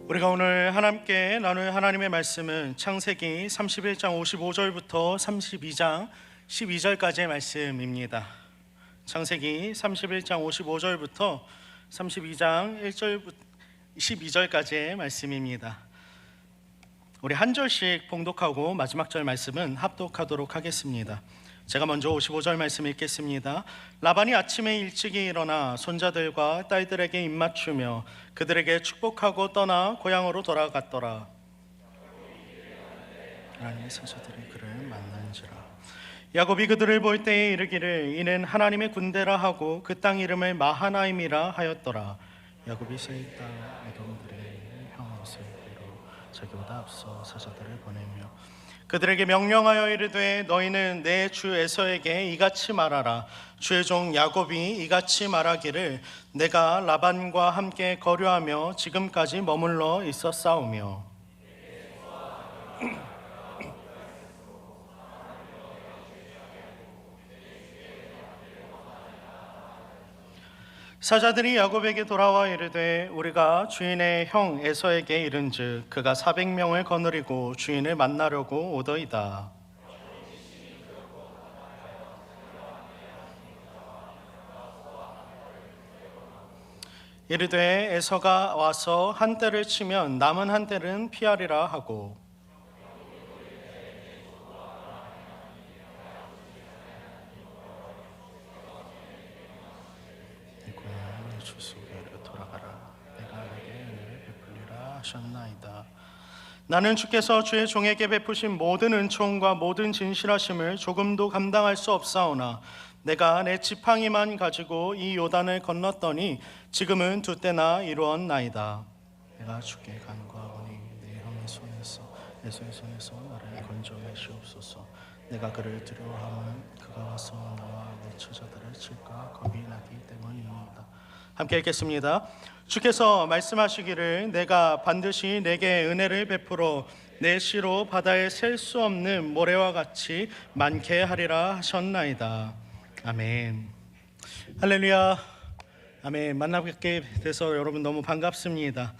우리가 오늘 함께 나눌 하나님의 말씀은 창세기 31장 55절부터 32장 12절까지의 말씀입니다. 창세기 31장 55절부터 32장 1절부터 12절까지의 말씀입니다. 우리 한 절씩 봉독하고 마지막 절 말씀은 합독하도록 하겠습니다. 제가 먼저 55절 말씀 읽겠습니다. 라반이 아침에 일찍이 일어나 손자들과 딸들에게 입맞추며 그들에게 축복하고 떠나 고향으로 돌아갔더라. 하나님의 사자들이 그를 만난지라. 야곱이 그들을 볼 때에 이르기를 이는 하나님의 군대라 하고 그 땅 이름을 마하나임이라 하였더라. 야곱이 세일 땅 에돔들의 형 에서에게로 자기보다 앞서 사자들을 보내며 그들에게 명령하여 이르되 너희는 내 주 에서에게 이같이 말하라. 주의 종 야곱이 이같이 말하기를 내가 라반과 함께 거류하며 지금까지 머물러 있었사오며 사자들이 야곱에게 돌아와 이르되 우리가 주인의 형 에서에게 이른즉 그가 400명을 거느리고 주인을 만나려고 오더이다. 이르되 에서가 와서 한 떼를 치면 남은 한 떼는 피하리라 하고 나는 주께서 주의 종에게 베푸신 모든 은총과 모든 진실하심을 조금도 감당할 수 없사오나 내가 내 지팡이만 가지고 이 요단을 건넜더니 지금은 두 때나 이루었나이다. 내가 주께 간구하오니 내 형의 손에서 에서의 손에서 나를 건져내시옵소서. 내가 그를 두려워하면 그가 와서 나와 내 처자들을 칠까 겁이 나기 때문입니다. 함께 읽겠습니다. 주께서 말씀하시기를 내가 반드시 내게 은혜를 베풀어 내 씨로 바다에 셀 수 없는 모래와 같이 많게 하리라 하셨나이다. 아멘. 할렐루야. 아멘. 만나뵙게 돼서 여러분 너무 반갑습니다.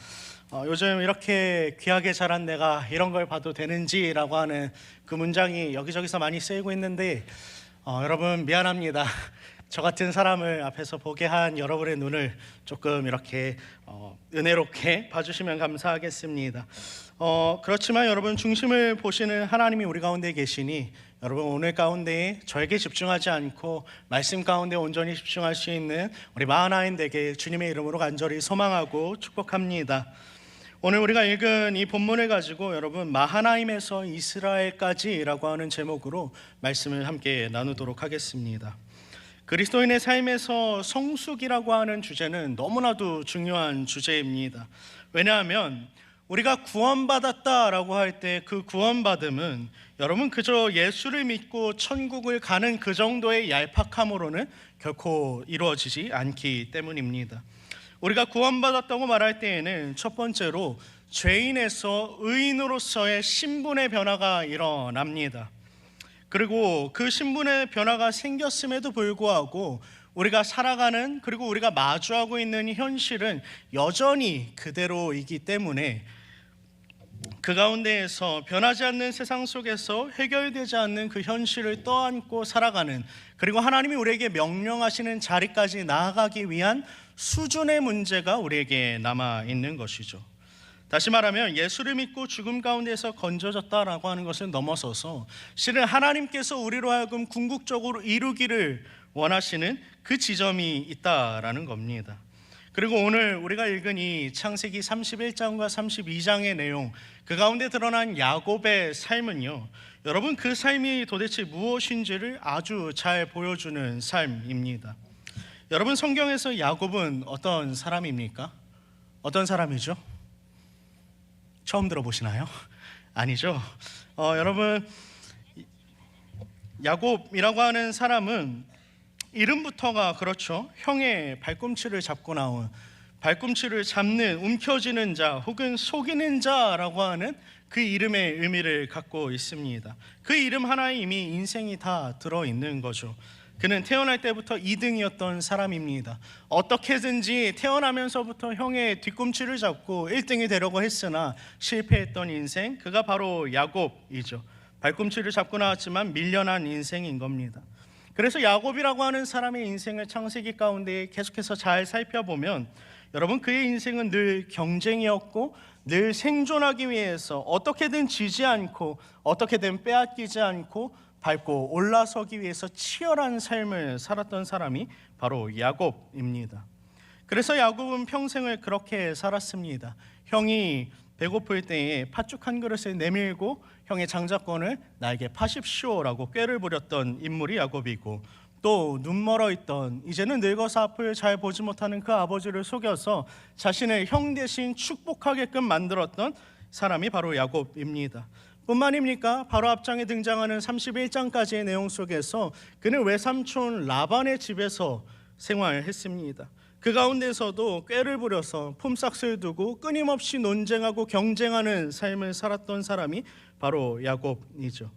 요즘 이렇게 귀하게 자란 내가 이런 걸 봐도 되는지라고 하는 그 문장이 여기저기서 많이 쓰이고 있는데 여러분 미안합니다. 저 같은 사람을 앞에서 보게 한 여러분의 눈을 조금 이렇게 은혜롭게 봐주시면 감사하겠습니다. 그렇지만 여러분 중심을 보시는 하나님이 우리 가운데 계시니 여러분 오늘 가운데 저에게 집중하지 않고 말씀 가운데 온전히 집중할 수 있는 우리 마하나임 되게 주님의 이름으로 간절히 소망하고 축복합니다. 오늘 우리가 읽은 이 본문을 가지고 여러분 마하나임에서 이스라엘까지라고 하는 제목으로 말씀을 함께 나누도록 하겠습니다. 그리스도인의 삶에서 성숙이라고 하는 주제는 너무나도 중요한 주제입니다. 왜냐하면 우리가 구원받았다라고 할 때 그 구원받음은 여러분 그저 예수를 믿고 천국을 가는 그 정도의 얄팍함으로는 결코 이루어지지 않기 때문입니다. 우리가 구원받았다고 말할 때에는 첫 번째로 죄인에서 의인으로서의 신분의 변화가 일어납니다. 그리고 그 신분의 변화가 생겼음에도 불구하고 우리가 살아가는 그리고 우리가 마주하고 있는 현실은 여전히 그대로이기 때문에 그 가운데에서 변하지 않는 세상 속에서 해결되지 않는 그 현실을 떠안고 살아가는 그리고 하나님이 우리에게 명령하시는 자리까지 나아가기 위한 수준의 문제가 우리에게 남아 있는 것이죠. 다시 말하면 예수를 믿고 죽음 가운데서 건져졌다라고 하는 것을 넘어서서 실은 하나님께서 우리로 하여금 궁극적으로 이루기를 원하시는 그 지점이 있다라는 겁니다. 그리고 오늘 우리가 읽은 이 창세기 31장과 32장의 내용 그 가운데 드러난 야곱의 삶은요 여러분 그 삶이 도대체 무엇인지를 아주 잘 보여주는 삶입니다. 여러분 성경에서 야곱은 어떤 사람입니까? 어떤 사람이죠? 처음 들어보시나요? 아니죠. 여러분 야곱이라고 하는 사람은 이름부터가 그렇죠. 형의 발꿈치를 잡고 나온 발꿈치를 잡는 움켜쥐는 자 혹은 속이는 자라고 하는 그 이름의 의미를 갖고 있습니다. 그 이름 하나에 이미 인생이 다 들어있는 거죠. 그는 태어날 때부터 2등이었던 사람입니다. 어떻게든지 태어나면서부터 형의 뒤꿈치를 잡고 1등이 되려고 했으나 실패했던 인생, 그가 바로 야곱이죠. 발꿈치를 잡고 나왔지만 밀려난 인생인 겁니다. 그래서 야곱이라고 하는 사람의 인생을 창세기 가운데 계속해서 잘 살펴보면 여러분, 그의 인생은 늘 경쟁이었고 늘 생존하기 위해서 어떻게든 지지 않고 어떻게든 빼앗기지 않고 밟고 올라서기 위해서 치열한 삶을 살았던 사람이 바로 야곱입니다. 그래서 야곱은 평생을 그렇게 살았습니다. 형이 배고플 때에 팥죽 한 그릇을 내밀고 형의 장자권을 나에게 파십시오라고 꾀를 부렸던 인물이 야곱이고, 또 눈멀어 있던 이제는 늙어서 앞을 잘 보지 못하는 그 아버지를 속여서 자신을 형 대신 축복하게끔 만들었던 사람이 바로 야곱입니다. 뿐만입니까? 바로 앞장에 등장하는 31장까지의 내용 속에서 그는 외삼촌 라반의 집에서 생활했습니다. 그 가운데서도 꾀를 부려서 품삯을 두고 끊임없이 논쟁하고 경쟁하는 삶을 살았던 사람이 바로 야곱이죠.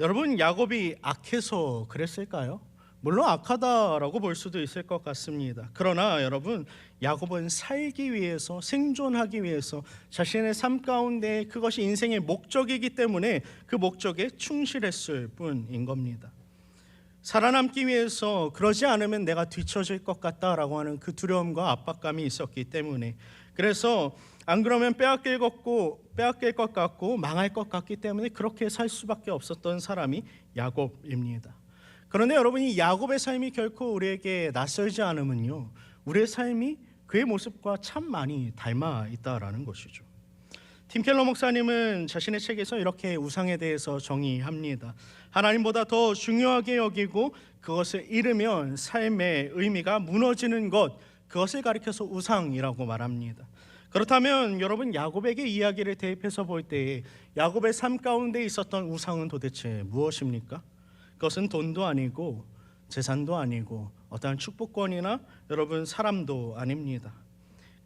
여러분, 야곱이 악해서 그랬을까요? 물론 악하다라고 볼 수도 있을 것 같습니다. 그러나 여러분, 야곱은 살기 위해서, 생존하기 위해서 자신의 삶 가운데 그것이 인생의 목적이기 때문에 그 목적에 충실했을 뿐인 겁니다. 살아남기 위해서 그러지 않으면 내가 뒤처질 것 같다라고 하는 그 두려움과 압박감이 있었기 때문에, 그래서 안 그러면 빼앗길 것 같고 망할 것 같기 때문에 그렇게 살 수밖에 없었던 사람이 야곱입니다. 그런데 여러분, 이 야곱의 삶이 결코 우리에게 낯설지 않으면요, 우리의 삶이 그의 모습과 참 많이 닮아 있다라는 것이죠. 팀 켈러 목사님은 자신의 책에서 이렇게 우상에 대해서 정의합니다. 하나님보다 더 중요하게 여기고 그것을 잃으면 삶의 의미가 무너지는 것, 그것을 가리켜서 우상이라고 말합니다. 그렇다면 여러분, 야곱에게 이야기를 대입해서 볼 때 야곱의 삶 가운데 있었던 우상은 도대체 무엇입니까? 그것은 돈도 아니고 재산도 아니고 어떠한 축복권이나 여러분 사람도 아닙니다.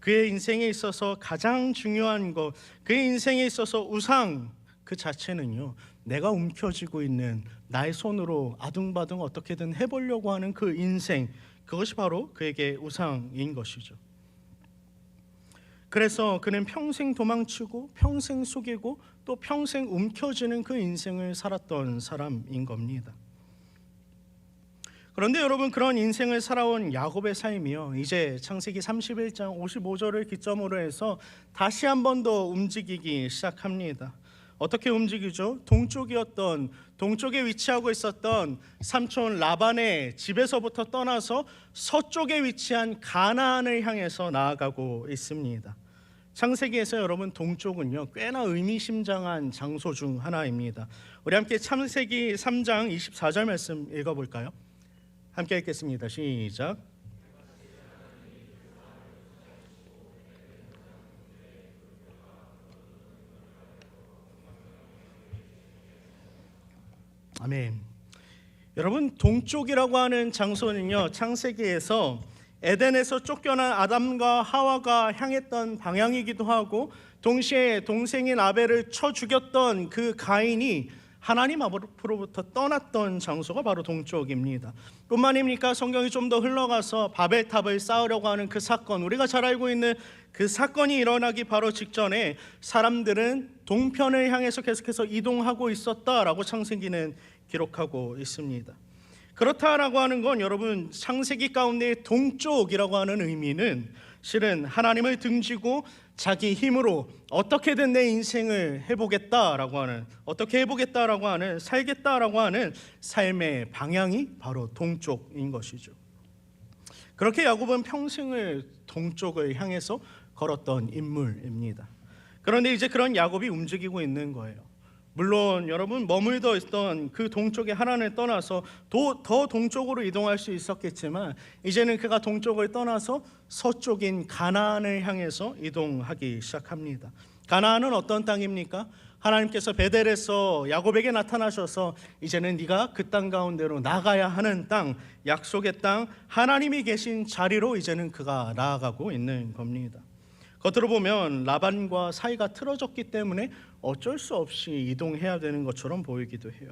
그의 인생에 있어서 가장 중요한 것, 그의 인생에 있어서 우상 그 자체는요, 내가 움켜쥐고 있는 나의 손으로 아둥바둥 어떻게든 해보려고 하는 그 인생, 그것이 바로 그에게 우상인 것이죠. 그래서 그는 평생 도망치고 평생 속이고 또 평생 움켜쥐는 그 인생을 살았던 사람인 겁니다. 그런데 여러분, 그런 인생을 살아온 야곱의 삶이요, 이제 창세기 31장 55절을 기점으로 해서 다시 한 번 더 움직이기 시작합니다. 어떻게 움직이죠? 동쪽에 위치하고 있었던 삼촌 라반의 집에서부터 떠나서 서쪽에 위치한 가나안을 향해서 나아가고 있습니다. 창세기에서 여러분, 동쪽은요 꽤나 의미심장한 장소 중 하나입니다. 우리 함께 창세기 3장 24절 말씀 읽어볼까요? 함께 읽겠습니다. 시작. 아멘. 여러분, 동쪽이라고 하는 장소는요, 창세기에서 에덴에서 쫓겨난 아담과 하와가 향했던 방향이기도 하고, 동시에 동생인 아벨을 쳐 죽였던 그 가인이 하나님 앞으로부터 떠났던 장소가 바로 동쪽입니다. 뿐만입니까? 성경이 좀 더 흘러가서 바벨탑을 쌓으려고 하는 그 사건, 우리가 잘 알고 있는 그 사건이 일어나기 바로 직전에 사람들은 동편을 향해서 계속해서 이동하고 있었다라고 창세기는 기록하고 있습니다. 그렇다라고 하는 건 여러분, 창세기 가운데 동쪽이라고 하는 의미는 실은 하나님을 등지고 자기 힘으로 어떻게든 내 인생을 해보겠다라고 하는, 어떻게 해보겠다라고 하는, 살겠다라고 하는 삶의 방향이 바로 동쪽인 것이죠. 그렇게 야곱은 평생을 동쪽을 향해서 걸었던 인물입니다. 그런데 이제 그런 야곱이 움직이고 있는 거예요. 물론 여러분, 머물러 있던 그 동쪽의 하나님을 떠나서 더 동쪽으로 이동할 수 있었겠지만, 이제는 그가 동쪽을 떠나서 서쪽인 가나안을 향해서 이동하기 시작합니다. 가나안은 어떤 땅입니까? 하나님께서 베델에서 야곱에게 나타나셔서 이제는 네가 그 땅 가운데로 나가야 하는 땅, 약속의 땅, 하나님이 계신 자리로 이제는 그가 나아가고 있는 겁니다. 겉으로 보면 라반과 사이가 틀어졌기 때문에 어쩔 수 없이 이동해야 되는 것처럼 보이기도 해요.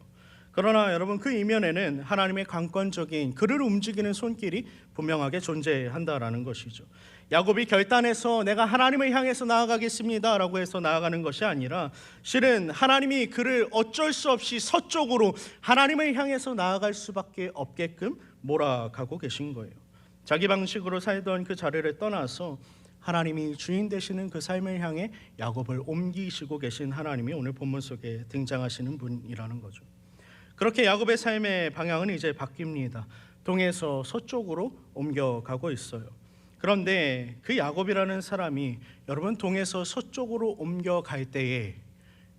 그러나 여러분, 그 이면에는 하나님의 강권적인 그를 움직이는 손길이 분명하게 존재한다라는 것이죠. 야곱이 결단해서 내가 하나님을 향해서 나아가겠습니다 라고 해서 나아가는 것이 아니라, 실은 하나님이 그를 어쩔 수 없이 서쪽으로 하나님을 향해서 나아갈 수밖에 없게끔 몰아가고 계신 거예요. 자기 방식으로 살던 그 자리를 떠나서 하나님이 주인 되시는 그 삶을 향해 야곱을 옮기시고 계신 하나님이 오늘 본문 속에 등장하시는 분이라는 거죠. 그렇게 야곱의 삶의 방향은 이제 바뀝니다. 동에서 서쪽으로 옮겨가고 있어요. 그런데 그 야곱이라는 사람이 여러분 동에서 서쪽으로 옮겨갈 때에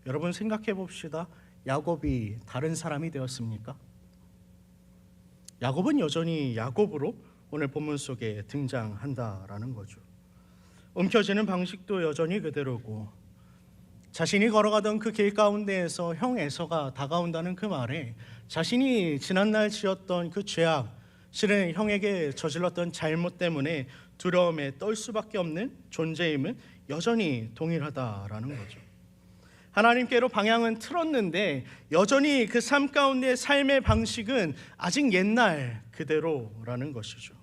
여러분 생각해 봅시다. 야곱이 다른 사람이 되었습니까? 야곱은 여전히 야곱으로 오늘 본문 속에 등장한다라는 거죠. 움켜쥐는 방식도 여전히 그대로고, 자신이 걸어가던 그 길 가운데에서 형 에서가 다가온다는 그 말에 자신이 지난날 지었던 그 죄악, 실은 형에게 저질렀던 잘못 때문에 두려움에 떨 수밖에 없는 존재임은 여전히 동일하다라는 거죠. 하나님께로 방향은 틀었는데 여전히 그 삶 가운데 삶의 방식은 아직 옛날 그대로라는 것이죠.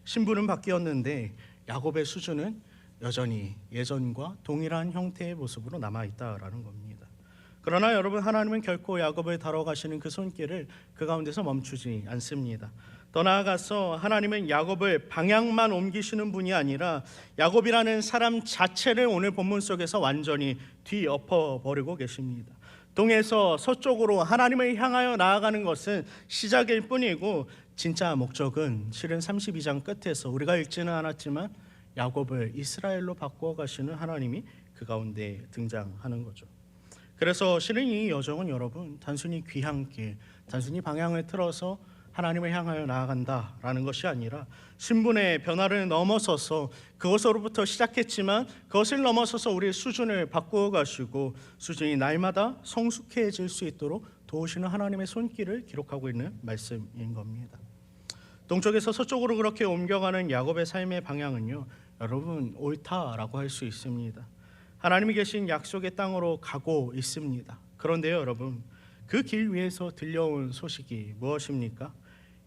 신분은 바뀌었는데 야곱의 수준은 여전히 예전과 동일한 형태의 모습으로 남아있다라는 겁니다. 그러나 여러분, 하나님은 결코 야곱을 다뤄가시는 그 손길을 그 가운데서 멈추지 않습니다. 더 나아가서 하나님은 야곱을 방향만 옮기시는 분이 아니라 야곱이라는 사람 자체를 오늘 본문 속에서 완전히 뒤엎어버리고 계십니다. 동에서 서쪽으로 하나님을 향하여 나아가는 것은 시작일 뿐이고, 진짜 목적은 실은 32장 끝에서 우리가 읽지는 않았지만 야곱을 이스라엘로 바꾸어 가시는 하나님이 그 가운데 등장하는 거죠. 그래서 실은 이 여정은 여러분 단순히 귀한 길, 단순히 방향을 틀어서 하나님을 향하여 나아간다라는 것이 아니라 신분의 변화를 넘어서서, 그것으로부터 시작했지만 그것을 넘어서서 우리의 수준을 바꾸어 가시고 수준이 날마다 성숙해질 수 있도록 도우시는 하나님의 손길을 기록하고 있는 말씀인 겁니다. 동쪽에서 서쪽으로 그렇게 옮겨가는 야곱의 삶의 방향은요, 여러분 옳다라고 할 수 있습니다. 하나님이 계신 약속의 땅으로 가고 있습니다. 그런데요 여러분, 그 길 위에서 들려온 소식이 무엇입니까?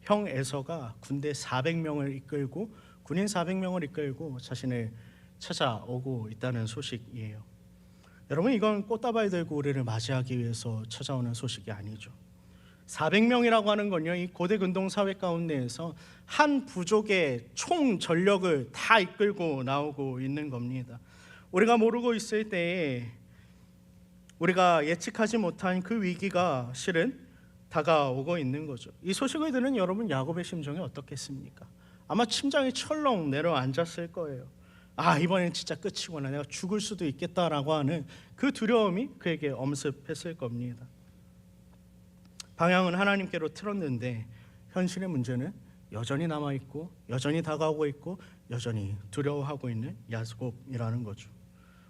형 에서가 군대 400명을 이끌고, 군인 400명을 이끌고 자신을 찾아오고 있다는 소식이에요. 여러분, 이건 꽃다발 들고 우리를 맞이하기 위해서 찾아오는 소식이 아니죠. 400명이라고 하는 건요, 이 고대 근동 사회 가운데에서 한 부족의 총 전력을 다 이끌고 나오고 있는 겁니다. 우리가 모르고 있을 때에 우리가 예측하지 못한 그 위기가 실은 다가오고 있는 거죠. 이 소식을 들은 여러분, 야곱의 심정이 어떻겠습니까? 아마 심장이 철렁 내려앉았을 거예요. 아, 이번엔 진짜 끝이구나, 내가 죽을 수도 있겠다라고 하는 그 두려움이 그에게 엄습했을 겁니다. 방향은 하나님께로 틀었는데 현실의 문제는 여전히 남아있고 여전히 다가오고 있고 여전히 두려워하고 있는 야곱이라는 거죠.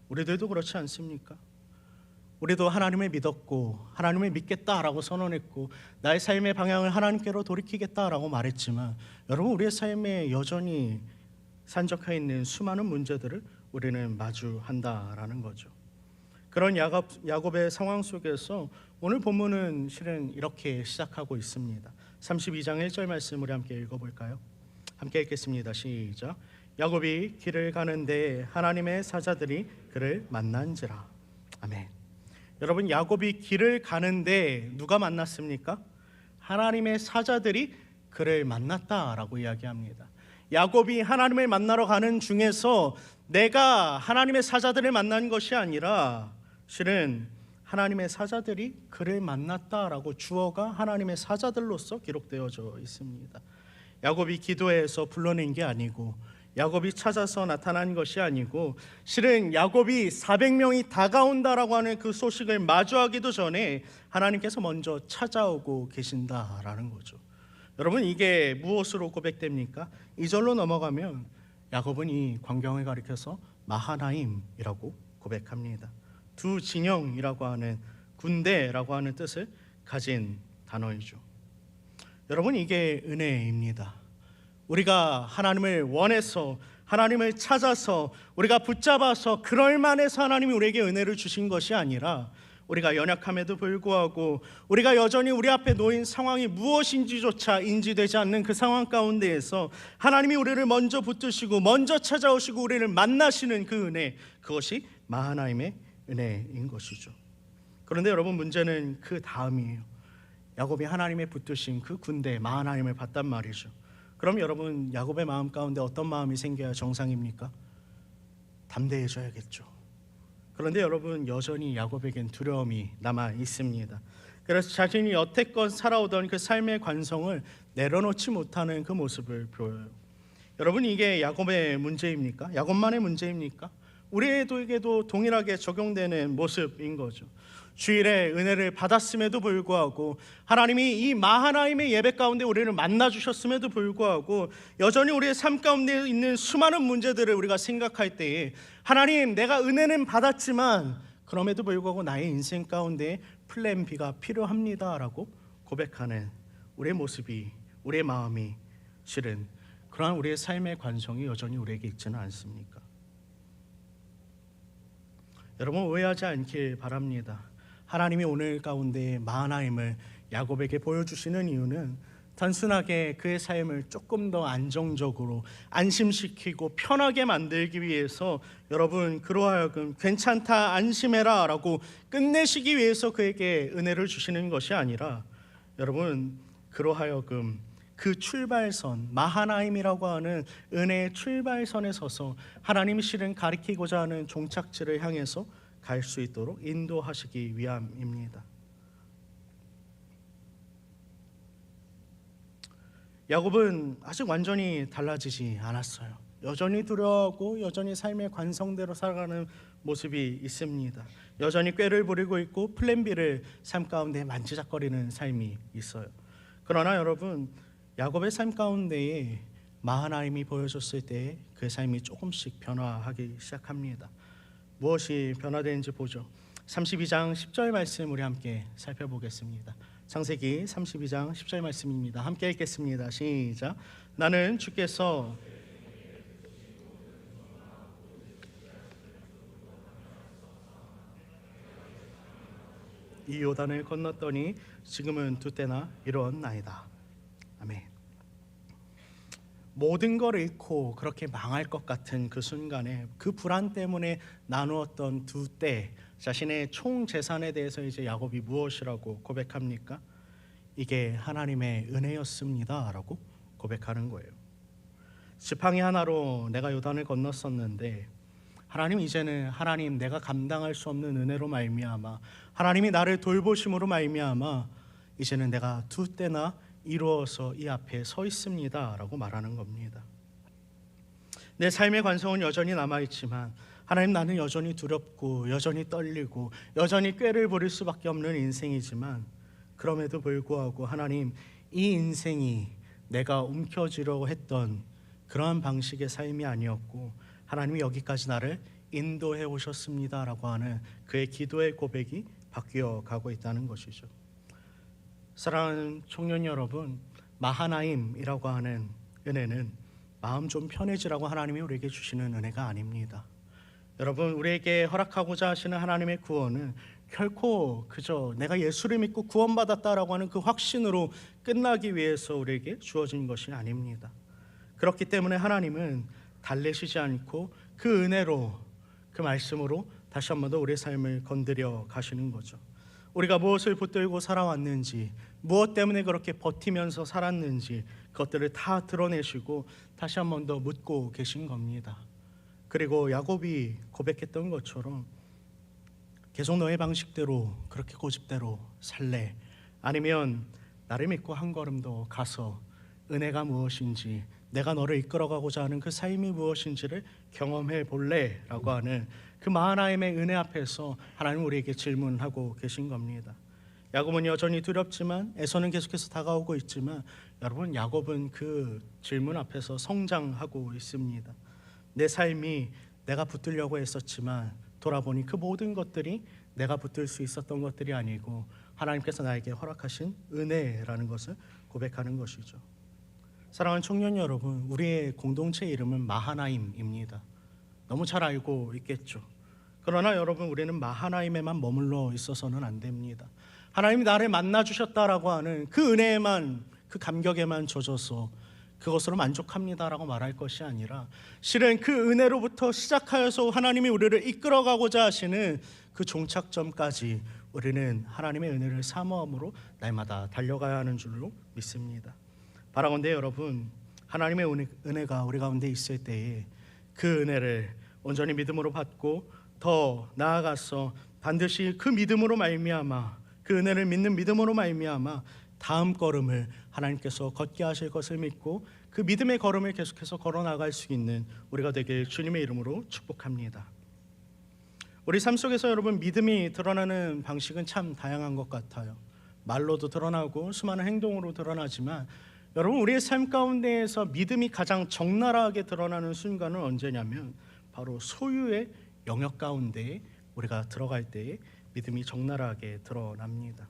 우리들도 그렇지 않습니까? 우리도 하나님을 믿었고 하나님을 믿겠다라고 선언했고 나의 삶의 방향을 하나님께로 돌이키겠다라고 말했지만 여러분, 우리의 삶에 여전히 산적해 있는 수많은 문제들을 우리는 마주한다라는 거죠. 그런 야곱의 상황 속에서 오늘 본문은 실은 이렇게 시작하고 있습니다. 32장 1절 말씀 우리 함께 읽어볼까요? 함께 읽겠습니다. 시작. 야곱이 길을 가는데 하나님의 사자들이 그를 만난지라. 아멘. 여러분, 야곱이 길을 가는데 누가 만났습니까? 하나님의 사자들이 그를 만났다라고 이야기합니다. 야곱이 하나님을 만나러 가는 중에서 내가 하나님의 사자들을 만난 것이 아니라 실은 하나님의 사자들이 그를 만났다라고 주어가 하나님의 사자들로서 기록되어져 있습니다. 야곱이 기도해서 불러낸 게 아니고 야곱이 찾아서 나타난 것이 아니고 실은 야곱이 400명이 다가온다라고 하는 그 소식을 마주하기도 전에 하나님께서 먼저 찾아오고 계신다라는 거죠. 여러분, 이게 무엇으로 고백됩니까? 2절로 넘어가면 야곱은 이 광경을 가리켜서 마하나임이라고 고백합니다. 두 진영이라고 하는, 군대라고 하는 뜻을 가진 단어이죠. 여러분, 이게 은혜입니다. 우리가 하나님을 원해서, 하나님을 찾아서, 우리가 붙잡아서 그럴 만해서 하나님이 우리에게 은혜를 주신 것이 아니라 우리가 연약함에도 불구하고 우리가 여전히 우리 앞에 놓인 상황이 무엇인지조차 인지되지 않는 그 상황 가운데에서 하나님이 우리를 먼저 붙드시고 먼저 찾아오시고 우리를 만나시는 그 은혜, 그것이 마하나임의 은혜인 것이죠. 그런데 여러분, 문제는 그 다음이에요. 야곱이 하나님의 붙드신 그 군대 마하나임을 봤단 말이죠. 그럼 여러분, 야곱의 마음 가운데 어떤 마음이 생겨야 정상입니까? 담대해져야겠죠. 그런데 여러분, 여전히 야곱에겐 두려움이 남아 있습니다. 그래서 자신이 여태껏 살아오던 그 삶의 관성을 내려놓지 못하는 그 모습을 보여요. 여러분, 이게 야곱의 문제입니까? 야곱만의 문제입니까? 우리에게도 동일하게 적용되는 모습인 거죠. 주일에 은혜를 받았음에도 불구하고, 하나님이 이 마하나임의 예배 가운데 우리를 만나 주셨음에도 불구하고, 여전히 우리의 삶 가운데 있는 수많은 문제들을 우리가 생각할 때에, 하나님, 내가 은혜는 받았지만 그럼에도 불구하고 나의 인생 가운데 플랜 B가 필요합니다 라고 고백하는 우리의 모습이, 우리의 마음이 실은 그러한 우리의 삶의 관성이 여전히 우리에게 있지는 않습니까? 여러분, 오해하지 않길 바랍니다. 하나님이 오늘 가운데 마하나임을 야곱에게 보여주시는 이유는 단순하게 그의 삶을 조금 더 안정적으로 안심시키고 편하게 만들기 위해서, 여러분, 그로하여금 괜찮다, 안심해라 라고 끝내시기 위해서 그에게 은혜를 주시는 것이 아니라, 여러분, 그로하여금 그 출발선, 마하나임이라고 하는 은혜의 출발선에 서서 하나님이 실은 가리키고자 하는 종착지를 향해서 갈 수 있도록 인도하시기 위함입니다. 야곱은 아직 완전히 달라지지 않았어요. 여전히 두려워하고 여전히 삶의 관성대로 살아가는 모습이 있습니다. 여전히 꾀를 부리고 있고 플랜 B를 삶 가운데 만지작거리는 삶이 있어요. 그러나 여러분, 야곱의 삶 가운데에 마하나임이 보여줬을 때 그 삶이 조금씩 변화하기 시작합니다. 무엇이 변화되는지 보죠. 32장 10절 말씀 우리 함께 살펴보겠습니다. 창세기 32장 10절 말씀입니다. 함께 읽겠습니다. 시작. 나는 주께서 이 요단을 건넜더니 지금은 두 때나 이루었나이다. 아멘. 모든 걸 잃고 그렇게 망할 것 같은 그 순간에 그 불안 때문에 나누었던 두 때, 자신의 총 재산에 대해서 이제 야곱이 무엇이라고 고백합니까? 이게 하나님의 은혜였습니다라고 고백하는 거예요. 지팡이 하나로 내가 요단을 건넜었는데, 하나님, 이제는 하나님, 내가 감당할 수 없는 은혜로 말미암아, 하나님이 나를 돌보심으로 말미암아 이제는 내가 두 때나 이루어서 이 앞에 서 있습니다 라고 말하는 겁니다. 내 삶의 관성은 여전히 남아있지만, 하나님, 나는 여전히 두렵고 여전히 떨리고 여전히 꾀를 부릴 수밖에 없는 인생이지만, 그럼에도 불구하고 하나님, 이 인생이 내가 움켜쥐려고 했던 그러한 방식의 삶이 아니었고, 하나님이 여기까지 나를 인도해 오셨습니다 라고 하는 그의 기도의 고백이 바뀌어 가고 있다는 것이죠. 사랑하는 청년 여러분, 마하나임이라고 하는 은혜는 마음 좀 편해지라고 하나님이 우리에게 주시는 은혜가 아닙니다. 여러분, 우리에게 허락하고자 하시는 하나님의 구원은 결코 그저 내가 예수를 믿고 구원받았다라고 하는 그 확신으로 끝나기 위해서 우리에게 주어진 것이 아닙니다. 그렇기 때문에 하나님은 달래시지 않고 그 은혜로, 그 말씀으로 다시 한 번 더 우리의 삶을 건드려 가시는 거죠. 우리가 무엇을 붙들고 살아왔는지, 무엇 때문에 그렇게 버티면서 살았는지, 그것들을 다 드러내시고 다시 한 번 더 묻고 계신 겁니다. 그리고 야곱이 고백했던 것처럼 계속 너의 방식대로, 그렇게 고집대로 살래? 아니면 나를 믿고 한 걸음 더 가서 은혜가 무엇인지, 내가 너를 이끌어가고자 하는 그 삶이 무엇인지를 경험해 볼래? 라고 하는 그 마하나임의 은혜 앞에서 하나님 우리에게 질문하고 계신 겁니다. 야곱은 여전히 두렵지만, 에서는 계속해서 다가오고 있지만, 여러분, 야곱은 그 질문 앞에서 성장하고 있습니다. 내 삶이 내가 붙들려고 했었지만 돌아보니 그 모든 것들이 내가 붙들 수 있었던 것들이 아니고 하나님께서 나에게 허락하신 은혜라는 것을 고백하는 것이죠. 사랑하는 청년 여러분, 우리의 공동체 이름은 마하나임입니다. 너무 잘 알고 있겠죠. 그러나 여러분, 우리는 하나님에만 머물러 있어서는 안 됩니다. 하나님이 나를 만나 주셨다라고 하는 그 은혜에만, 그 감격에만 젖어서 그것으로 만족합니다라고 말할 것이 아니라, 실은 그 은혜로부터 시작하여서 하나님이 우리를 이끌어가고자 하시는 그 종착점까지 우리는 하나님의 은혜를 사모함으로 날마다 달려가야 하는 줄로 믿습니다. 바라건대 여러분, 하나님의 은혜가 우리 가운데 있을 때에 그 은혜를 온전히 믿음으로 받고 더 나아가서 반드시 그 믿음으로 말미암아, 그 은혜를 믿는 믿음으로 말미암아 다음 걸음을 하나님께서 걷게 하실 것을 믿고 그 믿음의 걸음을 계속해서 걸어 나갈 수 있는 우리가 되길 주님의 이름으로 축복합니다. 우리 삶 속에서 여러분, 믿음이 드러나는 방식은 참 다양한 것 같아요. 말로도 드러나고 수많은 행동으로 드러나지만, 여러분, 우리의 삶 가운데에서 믿음이 가장 적나라하게 드러나는 순간은 언제냐면 바로 소유의 영역 가운데 우리가 들어갈 때에 믿음이 적나라하게 드러납니다.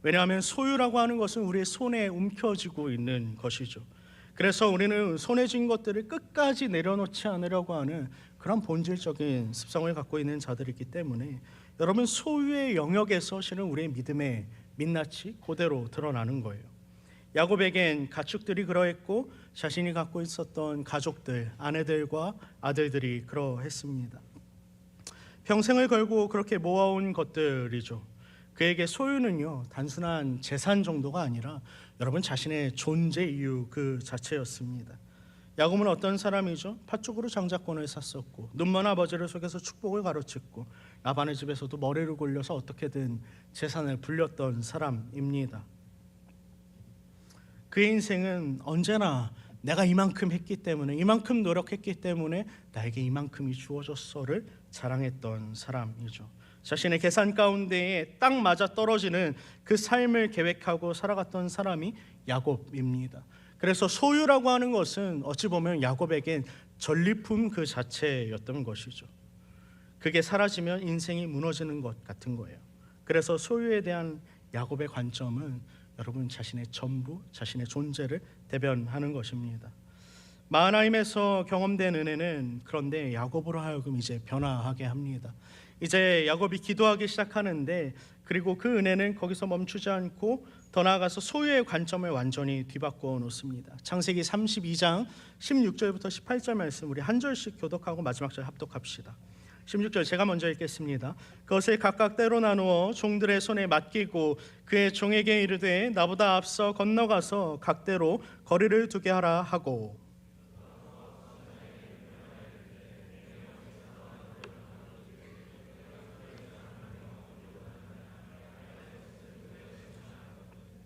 왜냐하면 소유라고 하는 것은 우리의 손에 움켜쥐고 있는 것이죠. 그래서 우리는 손에 쥔 것들을 끝까지 내려놓지 않으려고 하는 그런 본질적인 습성을 갖고 있는 자들이기 때문에, 여러분, 소유의 영역에서 실은 우리의 믿음의 민낯이 그대로 드러나는 거예요. 야곱에겐 가축들이 그러했고 자신이 갖고 있었던 가족들, 아내들과 아들들이 그러했습니다. 평생을 걸고 그렇게 모아온 것들이죠. 그에게 소유는요, 단순한 재산 정도가 아니라 여러분, 자신의 존재 이유 그 자체였습니다. 야곱은 어떤 사람이죠? 팥죽으로 장자권을 샀었고 눈먼 아버지를 속여서 축복을 가로챘고 라반의 집에서도 머리를 굴려서 어떻게든 재산을 불렸던 사람입니다. 그의 인생은 언제나 내가 이만큼 했기 때문에, 이만큼 노력했기 때문에 나에게 이만큼이 주어졌어를 자랑했던 사람이죠. 자신의 계산 가운데에 딱 맞아 떨어지는 그 삶을 계획하고 살아갔던 사람이 야곱입니다. 그래서 소유라고 하는 것은 어찌 보면 야곱에겐 전리품 그 자체였던 것이죠. 그게 사라지면 인생이 무너지는 것 같은 거예요. 그래서 소유에 대한 야곱의 관점은 여러분, 자신의 전부, 자신의 존재를 대변하는 것입니다. 마하나임에서 경험된 은혜는 그런데 야곱으로 하여금 이제 변화하게 합니다. 이제 야곱이 기도하기 시작하는데, 그리고 그 은혜는 거기서 멈추지 않고 더 나아가서 소유의 관점을 완전히 뒤바꿔 놓습니다. 창세기 32장 16절부터 18절 말씀 우리 한 절씩 교독하고 마지막 절 합독합시다. 16절 제가 먼저 읽겠습니다. 그것을 각각 때로 나누어 종들의 손에 맡기고 그의 종에게 이르되 나보다 앞서 건너가서 각대로 거리를 두게 하라 하고,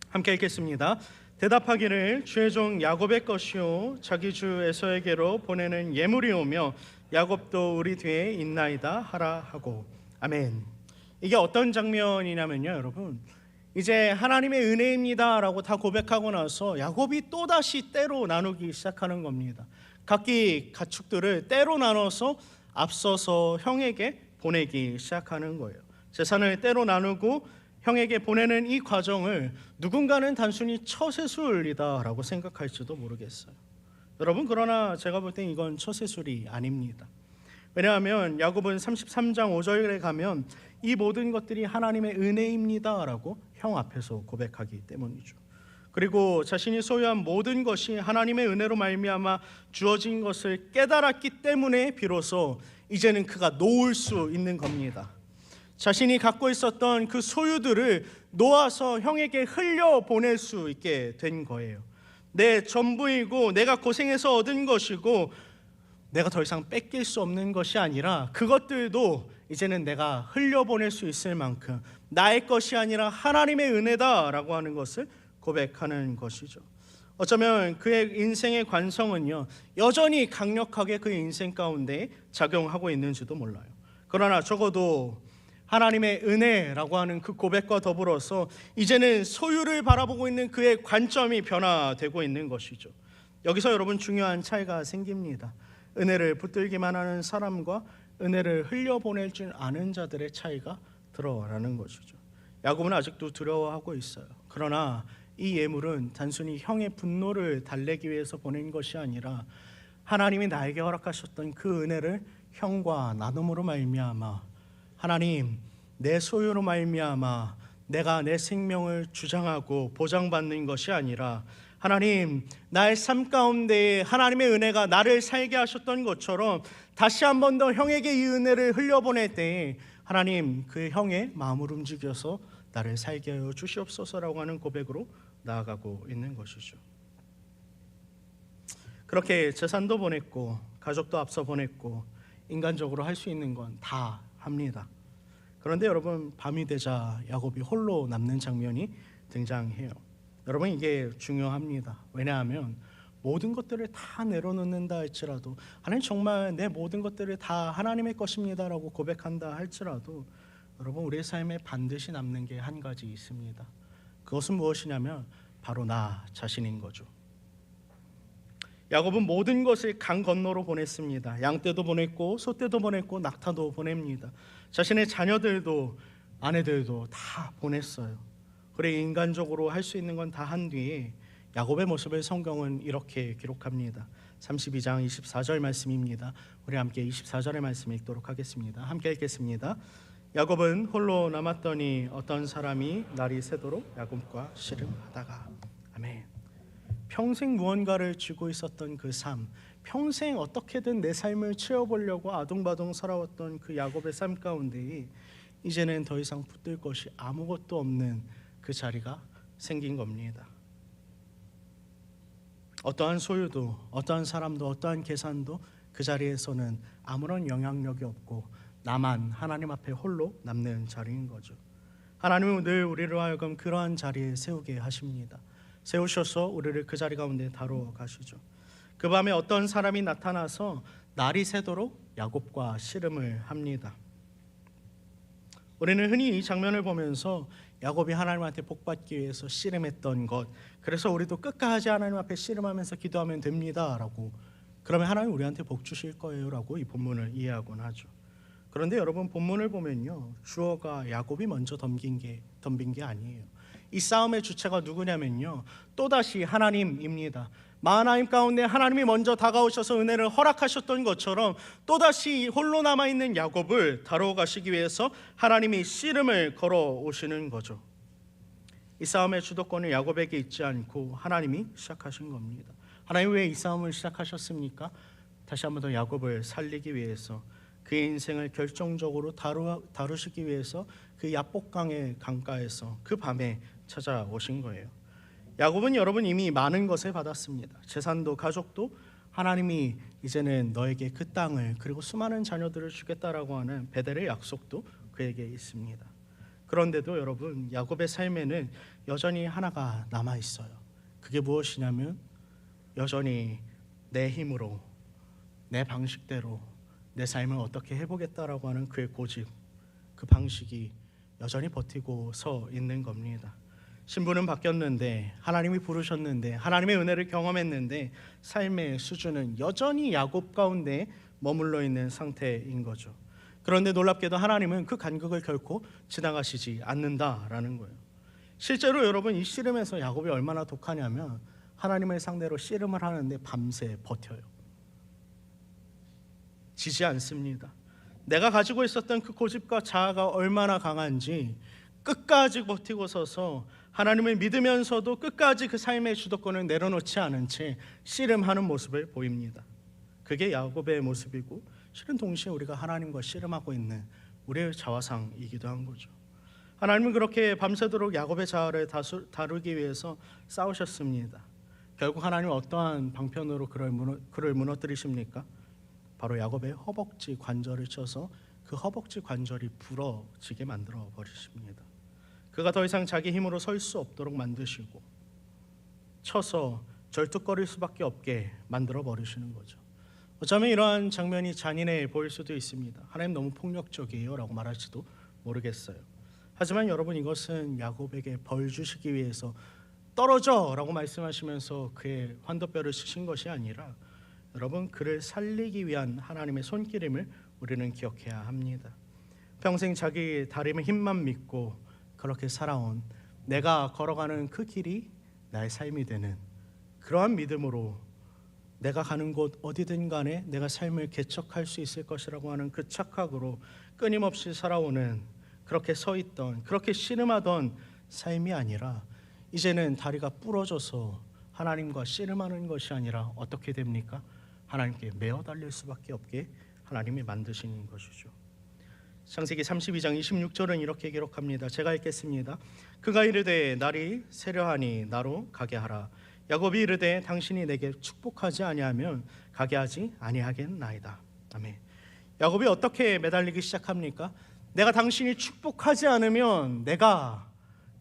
함께 읽겠습니다. 대답하기를 주의 종 야곱의 것이요 자기 주 에서에게로 보내는 예물이오며 야곱도 우리 뒤에 있나이다 하라 하고. 아멘. 이게 어떤 장면이냐면요, 여러분, 이제 하나님의 은혜입니다 라고 다 고백하고 나서 야곱이 또다시 때로 나누기 시작하는 겁니다. 각기 가축들을 때로 나눠서 앞서서 형에게 보내기 시작하는 거예요. 재산을 때로 나누고 형에게 보내는 이 과정을 누군가는 단순히 처세술이다 라고 생각할지도 모르겠어요. 여러분, 그러나 제가 볼 땐 이건 처세술이 아닙니다. 왜냐하면 야곱은 33장 5절에 가면 이 모든 것들이 하나님의 은혜입니다 라고 형 앞에서 고백하기 때문이죠. 그리고 자신이 소유한 모든 것이 하나님의 은혜로 말미암아 주어진 것을 깨달았기 때문에 비로소 이제는 그가 놓을 수 있는 겁니다. 자신이 갖고 있었던 그 소유들을 놓아서 형에게 흘려보낼 수 있게 된 거예요. 내 전부이고 내가 고생해서 얻은 것이고 내가 더 이상 뺏길 수 없는 것이 아니라 그것들도 이제는 내가 흘려보낼 수 있을 만큼 나의 것이 아니라 하나님의 은혜다라고 하는 것을 고백하는 것이죠. 어쩌면 그의 인생의 관성은요, 여전히 강력하게 그의 인생 가운데 작용하고 있는지도 몰라요. 그러나 적어도 하나님의 은혜라고 하는 그 고백과 더불어서 이제는 소유를 바라보고 있는 그의 관점이 변화되고 있는 것이죠. 여기서 여러분, 중요한 차이가 생깁니다. 은혜를 붙들기만 하는 사람과 은혜를 흘려보낼 줄 아는 자들의 차이가 드러나는 것이죠. 야곱은 아직도 두려워하고 있어요. 그러나 이 예물은 단순히 형의 분노를 달래기 위해서 보낸 것이 아니라 하나님이 나에게 허락하셨던 그 은혜를 형과 나눔으로 말미암아 하나님, 내 소유로 말미암아 내가 내 생명을 주장하고 보장받는 것이 아니라 하나님, 나의 삶 가운데에 하나님의 은혜가 나를 살게 하셨던 것처럼 다시 한 번 더 형에게 이 은혜를 흘려보낼 때에 하나님, 그 형의 마음을 움직여서 나를 살게 하여 주시옵소서라고 하는 고백으로 나아가고 있는 것이죠. 그렇게 재산도 보냈고 가족도 앞서 보냈고 인간적으로 할 수 있는 건 다 합니다. 그런데 여러분, 밤이 되자 야곱이 홀로 남는 장면이 등장해요. 여러분, 이게 중요합니다. 왜냐하면 모든 것들을 다 내려놓는다 할지라도, 하나님 정말 내 모든 것들을 다 하나님의 것입니다라고 고백한다 할지라도 여러분, 우리의 삶에 반드시 남는 게 한 가지 있습니다. 그것은 무엇이냐면 바로 나 자신인 거죠. 야곱은 모든 것을 강 건너로 보냈습니다. 양떼도 보냈고 소떼도 보냈고 낙타도 보냅니다. 자신의 자녀들도 아내들도 다 보냈어요. 그래, 인간적으로 할 수 있는 건 다 한 뒤에 야곱의 모습을 성경은 이렇게 기록합니다. 32장 24절 말씀입니다. 우리 함께 24절의 말씀 읽도록 하겠습니다. 함께 읽겠습니다. 야곱은 홀로 남았더니 어떤 사람이 날이 새도록 야곱과 씨름하다가. 아멘. 평생 무언가를 쥐고 있었던 그 삶, 평생 어떻게든 내 삶을 채워보려고 아둥바둥 살아왔던 그 야곱의 삶 가운데 이제는 더 이상 붙들 것이 아무것도 없는 그 자리가 생긴 겁니다. 어떠한 소유도, 어떠한 사람도, 어떠한 계산도 그 자리에서는 아무런 영향력이 없고 나만 하나님 앞에 홀로 남는 자리인 거죠. 하나님은 늘 우리를 하여금 그러한 자리에 세우게 하십니다. 세우셔서 우리를 그 자리 가운데 다루어 가시죠. 그 밤에 어떤 사람이 나타나서 날이 새도록 야곱과 씨름을 합니다. 우리는 흔히 이 장면을 보면서 야곱이 하나님한테 복받기 위해서 씨름했던 것, 그래서 우리도 끝까지 하나님 앞에 씨름하면서 기도하면 됩니다 라고, 그러면 하나님 우리한테 복 주실 거예요 라고 이 본문을 이해하곤 하죠. 그런데 여러분, 본문을 보면요, 주어가 야곱이 먼저 덤빈 게 아니에요. 이 싸움의 주체가 누구냐면요, 또다시 하나님입니다. 마하나임 가운데 하나님이 먼저 다가오셔서 은혜를 허락하셨던 것처럼 또다시 홀로 남아있는 야곱을 다루어 가시기 위해서 하나님이 씨름을 걸어 오시는 거죠. 이 싸움의 주도권은 야곱에게 있지 않고 하나님이 시작하신 겁니다. 하나님 왜 이 싸움을 시작하셨습니까? 다시 한번 더 야곱을 살리기 위해서, 그의 인생을 결정적으로 다루시기 위해서 그 야복강의 강가에서 그 밤에 찾아오신 거예요. 야곱은 여러분 이미 많은 것을 받았습니다. 재산도 가족도, 하나님이 이제는 너에게 그 땅을 그리고 수많은 자녀들을 주겠다라고 하는 베델의 약속도 그에게 있습니다. 그런데도 여러분, 야곱의 삶에는 여전히 하나가 남아 있어요. 그게 무엇이냐면 여전히 내 힘으로, 내 방식대로 내 삶을 어떻게 해보겠다라고 하는 그의 고집, 그 방식이 여전히 버티고 서 있는 겁니다. 신분은 바뀌었는데, 하나님이 부르셨는데, 하나님의 은혜를 경험했는데 삶의 수준은 여전히 야곱 가운데 머물러 있는 상태인 거죠. 그런데 놀랍게도 하나님은 그 간극을 결코 지나가시지 않는다라는 거예요. 실제로 여러분, 이 씨름에서 야곱이 얼마나 독하냐면 하나님을 상대로 씨름을 하는데 밤새 버텨요. 지지 않습니다. 내가 가지고 있었던 그 고집과 자아가 얼마나 강한지 끝까지 버티고 서서 하나님을 믿으면서도 끝까지 그 삶의 주도권을 내려놓지 않은 채 씨름하는 모습을 보입니다. 그게 야곱의 모습이고, 실은 동시에 우리가 하나님과 씨름하고 있는 우리의 자화상이기도 한 거죠. 하나님은 그렇게 밤새도록 야곱의 자아를 다루기 위해서 싸우셨습니다. 결국 하나님은 어떠한 방편으로 그를 무너뜨리십니까? 바로 야곱의 허벅지 관절을 쳐서 그 허벅지 관절이 부러지게 만들어 버리십니다. 그가 더 이상 자기 힘으로 설 수 없도록 만드시고 쳐서 절뚝거릴 수밖에 없게 만들어 버리시는 거죠. 어쩌면 이러한 장면이 잔인해 보일 수도 있습니다. 하나님 너무 폭력적이에요 라고 말할지도 모르겠어요. 하지만 여러분, 이것은 야곱에게 벌 주시기 위해서 떨어져 라고 말씀하시면서 그의 환도뼈를 치신 것이 아니라 여러분, 그를 살리기 위한 하나님의 손길임을 우리는 기억해야 합니다. 평생 자기 다림의 힘만 믿고 그렇게 살아온, 내가 걸어가는 그 길이 나의 삶이 되는 그러한 믿음으로 내가 가는 곳 어디든 간에 내가 삶을 개척할 수 있을 것이라고 하는 그 착각으로 끊임없이 살아오는, 그렇게 서 있던, 그렇게 씨름하던 삶이 아니라 이제는 다리가 부러져서 하나님과 씨름하는 것이 아니라 어떻게 됩니까? 하나님께 매어 달릴 수밖에 없게 하나님이 만드시는 것이죠. 창세기 32장 26절은 이렇게 기록합니다. 제가 읽겠습니다. 그가 이르되 날이 세려하니 나로 가게 하라. 야곱이 이르되 당신이 내게 축복하지 아니하면 가게 하지 아니하겠나이다. 아멘. 야곱이 어떻게 매달리기 시작합니까? 내가 당신이 축복하지 않으면 내가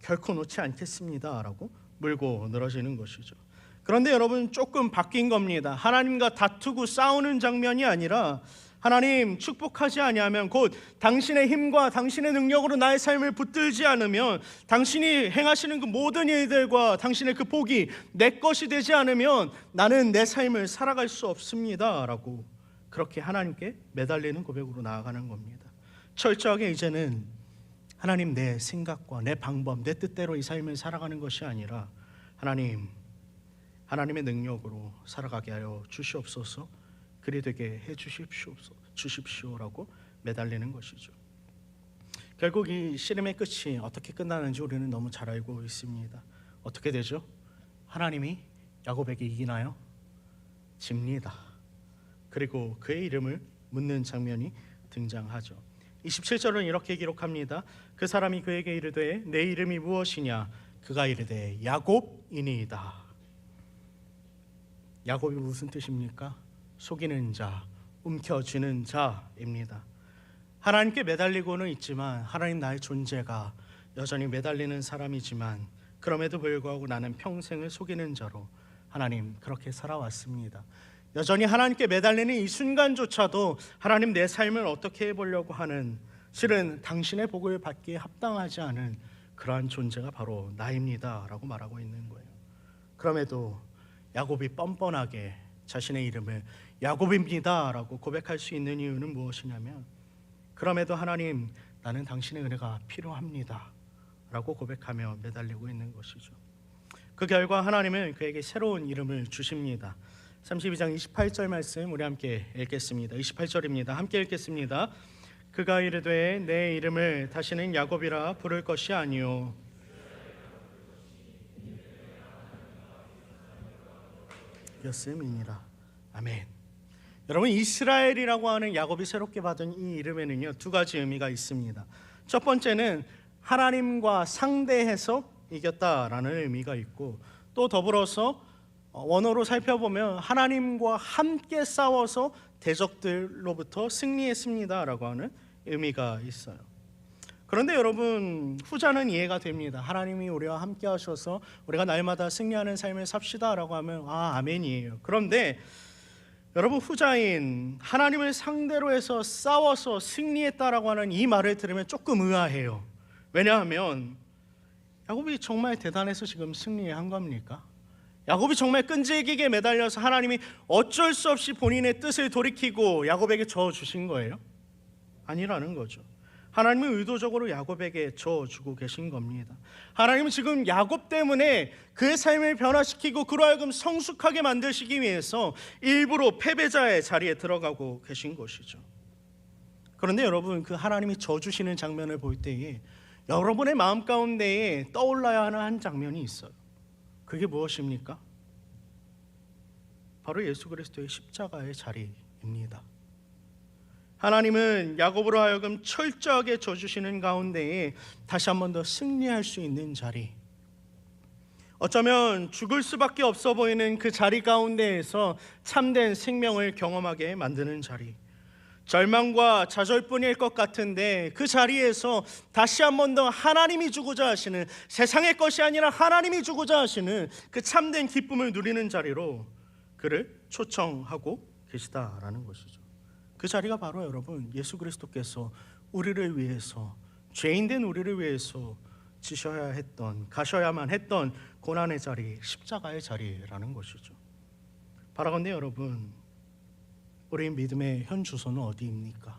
결코 놓지 않겠습니다 라고 물고 늘어지는 것이죠. 그런데 여러분, 조금 바뀐 겁니다. 하나님과 다투고 싸우는 장면이 아니라 하나님 축복하지 아니하면, 곧 당신의 힘과 당신의 능력으로 나의 삶을 붙들지 않으면, 당신이 행하시는 그 모든 일들과 당신의 그 복이 내 것이 되지 않으면 나는 내 삶을 살아갈 수 없습니다 라고 그렇게 하나님께 매달리는 고백으로 나아가는 겁니다. 철저하게 이제는 하나님, 내 생각과 내 방법, 내 뜻대로 이 삶을 살아가는 것이 아니라 하나님의 능력으로 살아가게 하여 주시옵소서, 그리 되게 해 주십시오라고 매달리는 것이죠. 결국 이 씨름의 끝이 어떻게 끝나는지 우리는 너무 잘 알고 있습니다. 어떻게 되죠? 하나님이 야곱에게 이기나요? 집니다. 그리고 그의 이름을 묻는 장면이 등장하죠. 27절은 이렇게 기록합니다. 그 사람이 그에게 이르되 내 이름이 무엇이냐? 그가 이르되 야곱이니이다. 야곱이 무슨 뜻입니까? 속이는 자, 움켜쥐는 자입니다. 하나님께 매달리고는 있지만 하나님, 나의 존재가 여전히 매달리는 사람이지만 그럼에도 불구하고 나는 평생을 속이는 자로 하나님 그렇게 살아왔습니다. 여전히 하나님께 매달리는 이 순간조차도 하나님, 내 삶을 어떻게 해보려고 하는, 실은 당신의 복을 받기에 합당하지 않은 그러한 존재가 바로 나입니다 라고 말하고 있는 거예요. 그럼에도 야곱이 뻔뻔하게 자신의 이름을 야곱입니다 라고 고백할 수 있는 이유는 무엇이냐면, 그럼에도 하나님, 나는 당신의 은혜가 필요합니다 라고 고백하며 매달리고 있는 것이죠. 그 결과 하나님은 그에게 새로운 이름을 주십니다. 32장 28절 말씀 우리 함께 읽겠습니다. 28절입니다. 함께 읽겠습니다. 그가 이르되 내 이름을 다시는 야곱이라 부를 것이 아니요 였음이니라. 아멘. 여러분, 이스라엘이라고 하는 야곱이 새롭게 받은 이 이름에는요, 두 가지 의미가 있습니다. 첫 번째는 하나님과 상대해서 이겼다라는 의미가 있고, 또 더불어서 원어로 살펴보면 하나님과 함께 싸워서 대적들로부터 승리했습니다라고 하는 의미가 있어요. 그런데 여러분, 후자는 이해가 됩니다. 하나님이 우리와 함께 하셔서 우리가 날마다 승리하는 삶을 삽시다라고 하면 아멘이에요. 그런데 여러분, 후자인 하나님을 상대로 해서 싸워서 승리했다라고 하는 이 말을 들으면 조금 의아해요. 왜냐하면 야곱이 정말 대단해서 지금 승리한 겁니까? 야곱이 정말 끈질기게 매달려서 하나님이 어쩔 수 없이 본인의 뜻을 돌이키고 야곱에게 저어주신 거예요? 아니라는 거죠. 하나님은 의도적으로 야곱에게 저어주고 계신 겁니다. 하나님은 지금 야곱 때문에 그의 삶을 변화시키고 그로 하여금 성숙하게 만드시기 위해서 일부러 패배자의 자리에 들어가고 계신 것이죠. 그런데 여러분, 그 하나님이 저주시는 장면을 볼 때에 여러분의 마음 가운데에 떠올라야 하는 한 장면이 있어요. 그게 무엇입니까? 바로 예수 그리스도의 십자가의 자리입니다. 하나님은 야곱으로 하여금 철저하게 져주시는 가운데에 다시 한 번 더 승리할 수 있는 자리, 어쩌면 죽을 수밖에 없어 보이는 그 자리 가운데에서 참된 생명을 경험하게 만드는 자리, 절망과 좌절뿐일 것 같은데 그 자리에서 다시 한 번 더 하나님이 주고자 하시는, 세상의 것이 아니라 하나님이 주고자 하시는 그 참된 기쁨을 누리는 자리로 그를 초청하고 계시다라는 것이죠. 그 자리가 바로 여러분, 예수 그리스도께서 우리를 위해서, 죄인된 우리를 위해서 지셔야 했던, 가셔야만 했던 고난의 자리, 십자가의 자리라는 것이죠. 바라건대 여러분, 우리 믿음의 현 주소는 어디입니까?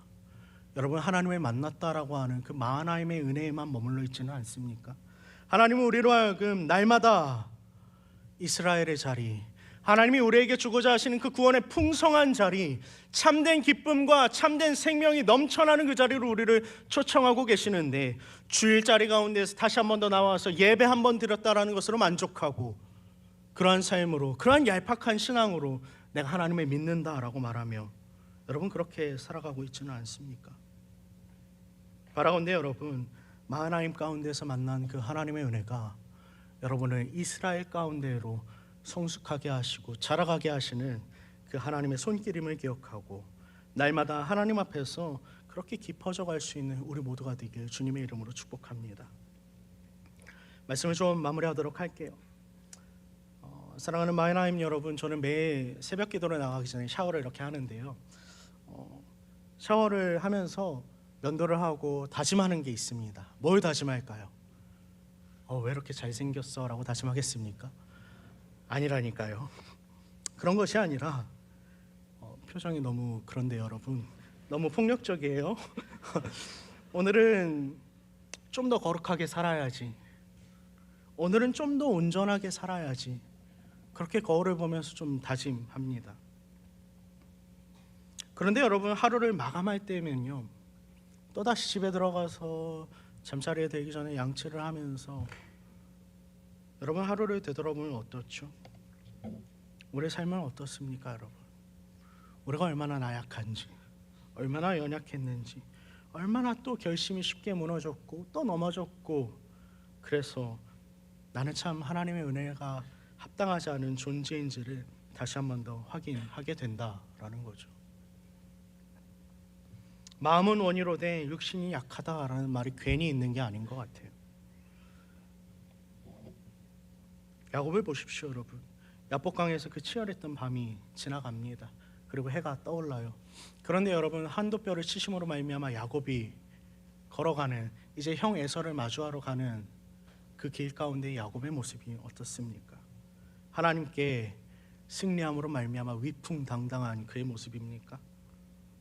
여러분, 하나님을 만났다라고 하는 그 마하나임의 은혜에만 머물러 있지는 않습니까? 하나님은 우리로 하여금 날마다 이스라엘의 자리, 하나님이 우리에게 주고자 하시는 그 구원의 풍성한 자리, 참된 기쁨과 참된 생명이 넘쳐나는 그 자리로 우리를 초청하고 계시는데, 주일자리 가운데서 다시 한 번 더 나와서 예배 한 번 드렸다라는 것으로 만족하고, 그러한 삶으로, 그러한 얄팍한 신앙으로 내가 하나님을 믿는다라고 말하며 여러분 그렇게 살아가고 있지는 않습니까? 바라건대 여러분, 마하나임 가운데서 만난 그 하나님의 은혜가 여러분을 이스라엘 가운데로 성숙하게 하시고 자라가게 하시는 그 하나님의 손길임을 기억하고 날마다 하나님 앞에서 그렇게 깊어져 갈 수 있는 우리 모두가 되길 주님의 이름으로 축복합니다. 말씀을 좀 마무리하도록 할게요. 사랑하는 마하나임 여러분, 저는 매일 새벽 기도를 나가기 전에 샤워를 이렇게 하는데요, 샤워를 하면서 면도를 하고 다짐하는 게 있습니다. 뭘 다짐할까요? 왜 이렇게 잘생겼어? 라고 다짐하겠습니까? 아니라니까요. 그런 것이 아니라 표정이 너무 그런데 여러분, 너무 폭력적이에요. 오늘은 좀 더 거룩하게 살아야지, 오늘은 좀 더 온전하게 살아야지, 그렇게 거울을 보면서 좀 다짐합니다. 그런데 여러분, 하루를 마감할 때면요, 또다시 집에 들어가서 잠자리에 들기 전에 양치를 하면서 여러분 하루를 되돌아보면 어떻죠? 우리의 삶은 어떻습니까 여러분? 우리가 얼마나 나약한지, 얼마나 연약했는지, 얼마나 또 결심이 쉽게 무너졌고 또 넘어졌고, 그래서 나는 참 하나님의 은혜가 합당하지 않은 존재인지를 다시 한 번 더 확인하게 된다라는 거죠. 마음은 원이로되 육신이 약하다라는 말이 괜히 있는 게 아닌 것 같아요. 야곱을 보십시오 여러분. 야복강에서 그 치열했던 밤이 지나갑니다. 그리고 해가 떠올라요. 그런데 여러분, 한돛뼈를 치심으로 말미암아 야곱이 걸어가는, 이제 형 에서를 마주하러 가는 그 길 가운데 야곱의 모습이 어떻습니까? 하나님께 승리함으로 말미암아 위풍당당한 그의 모습입니까?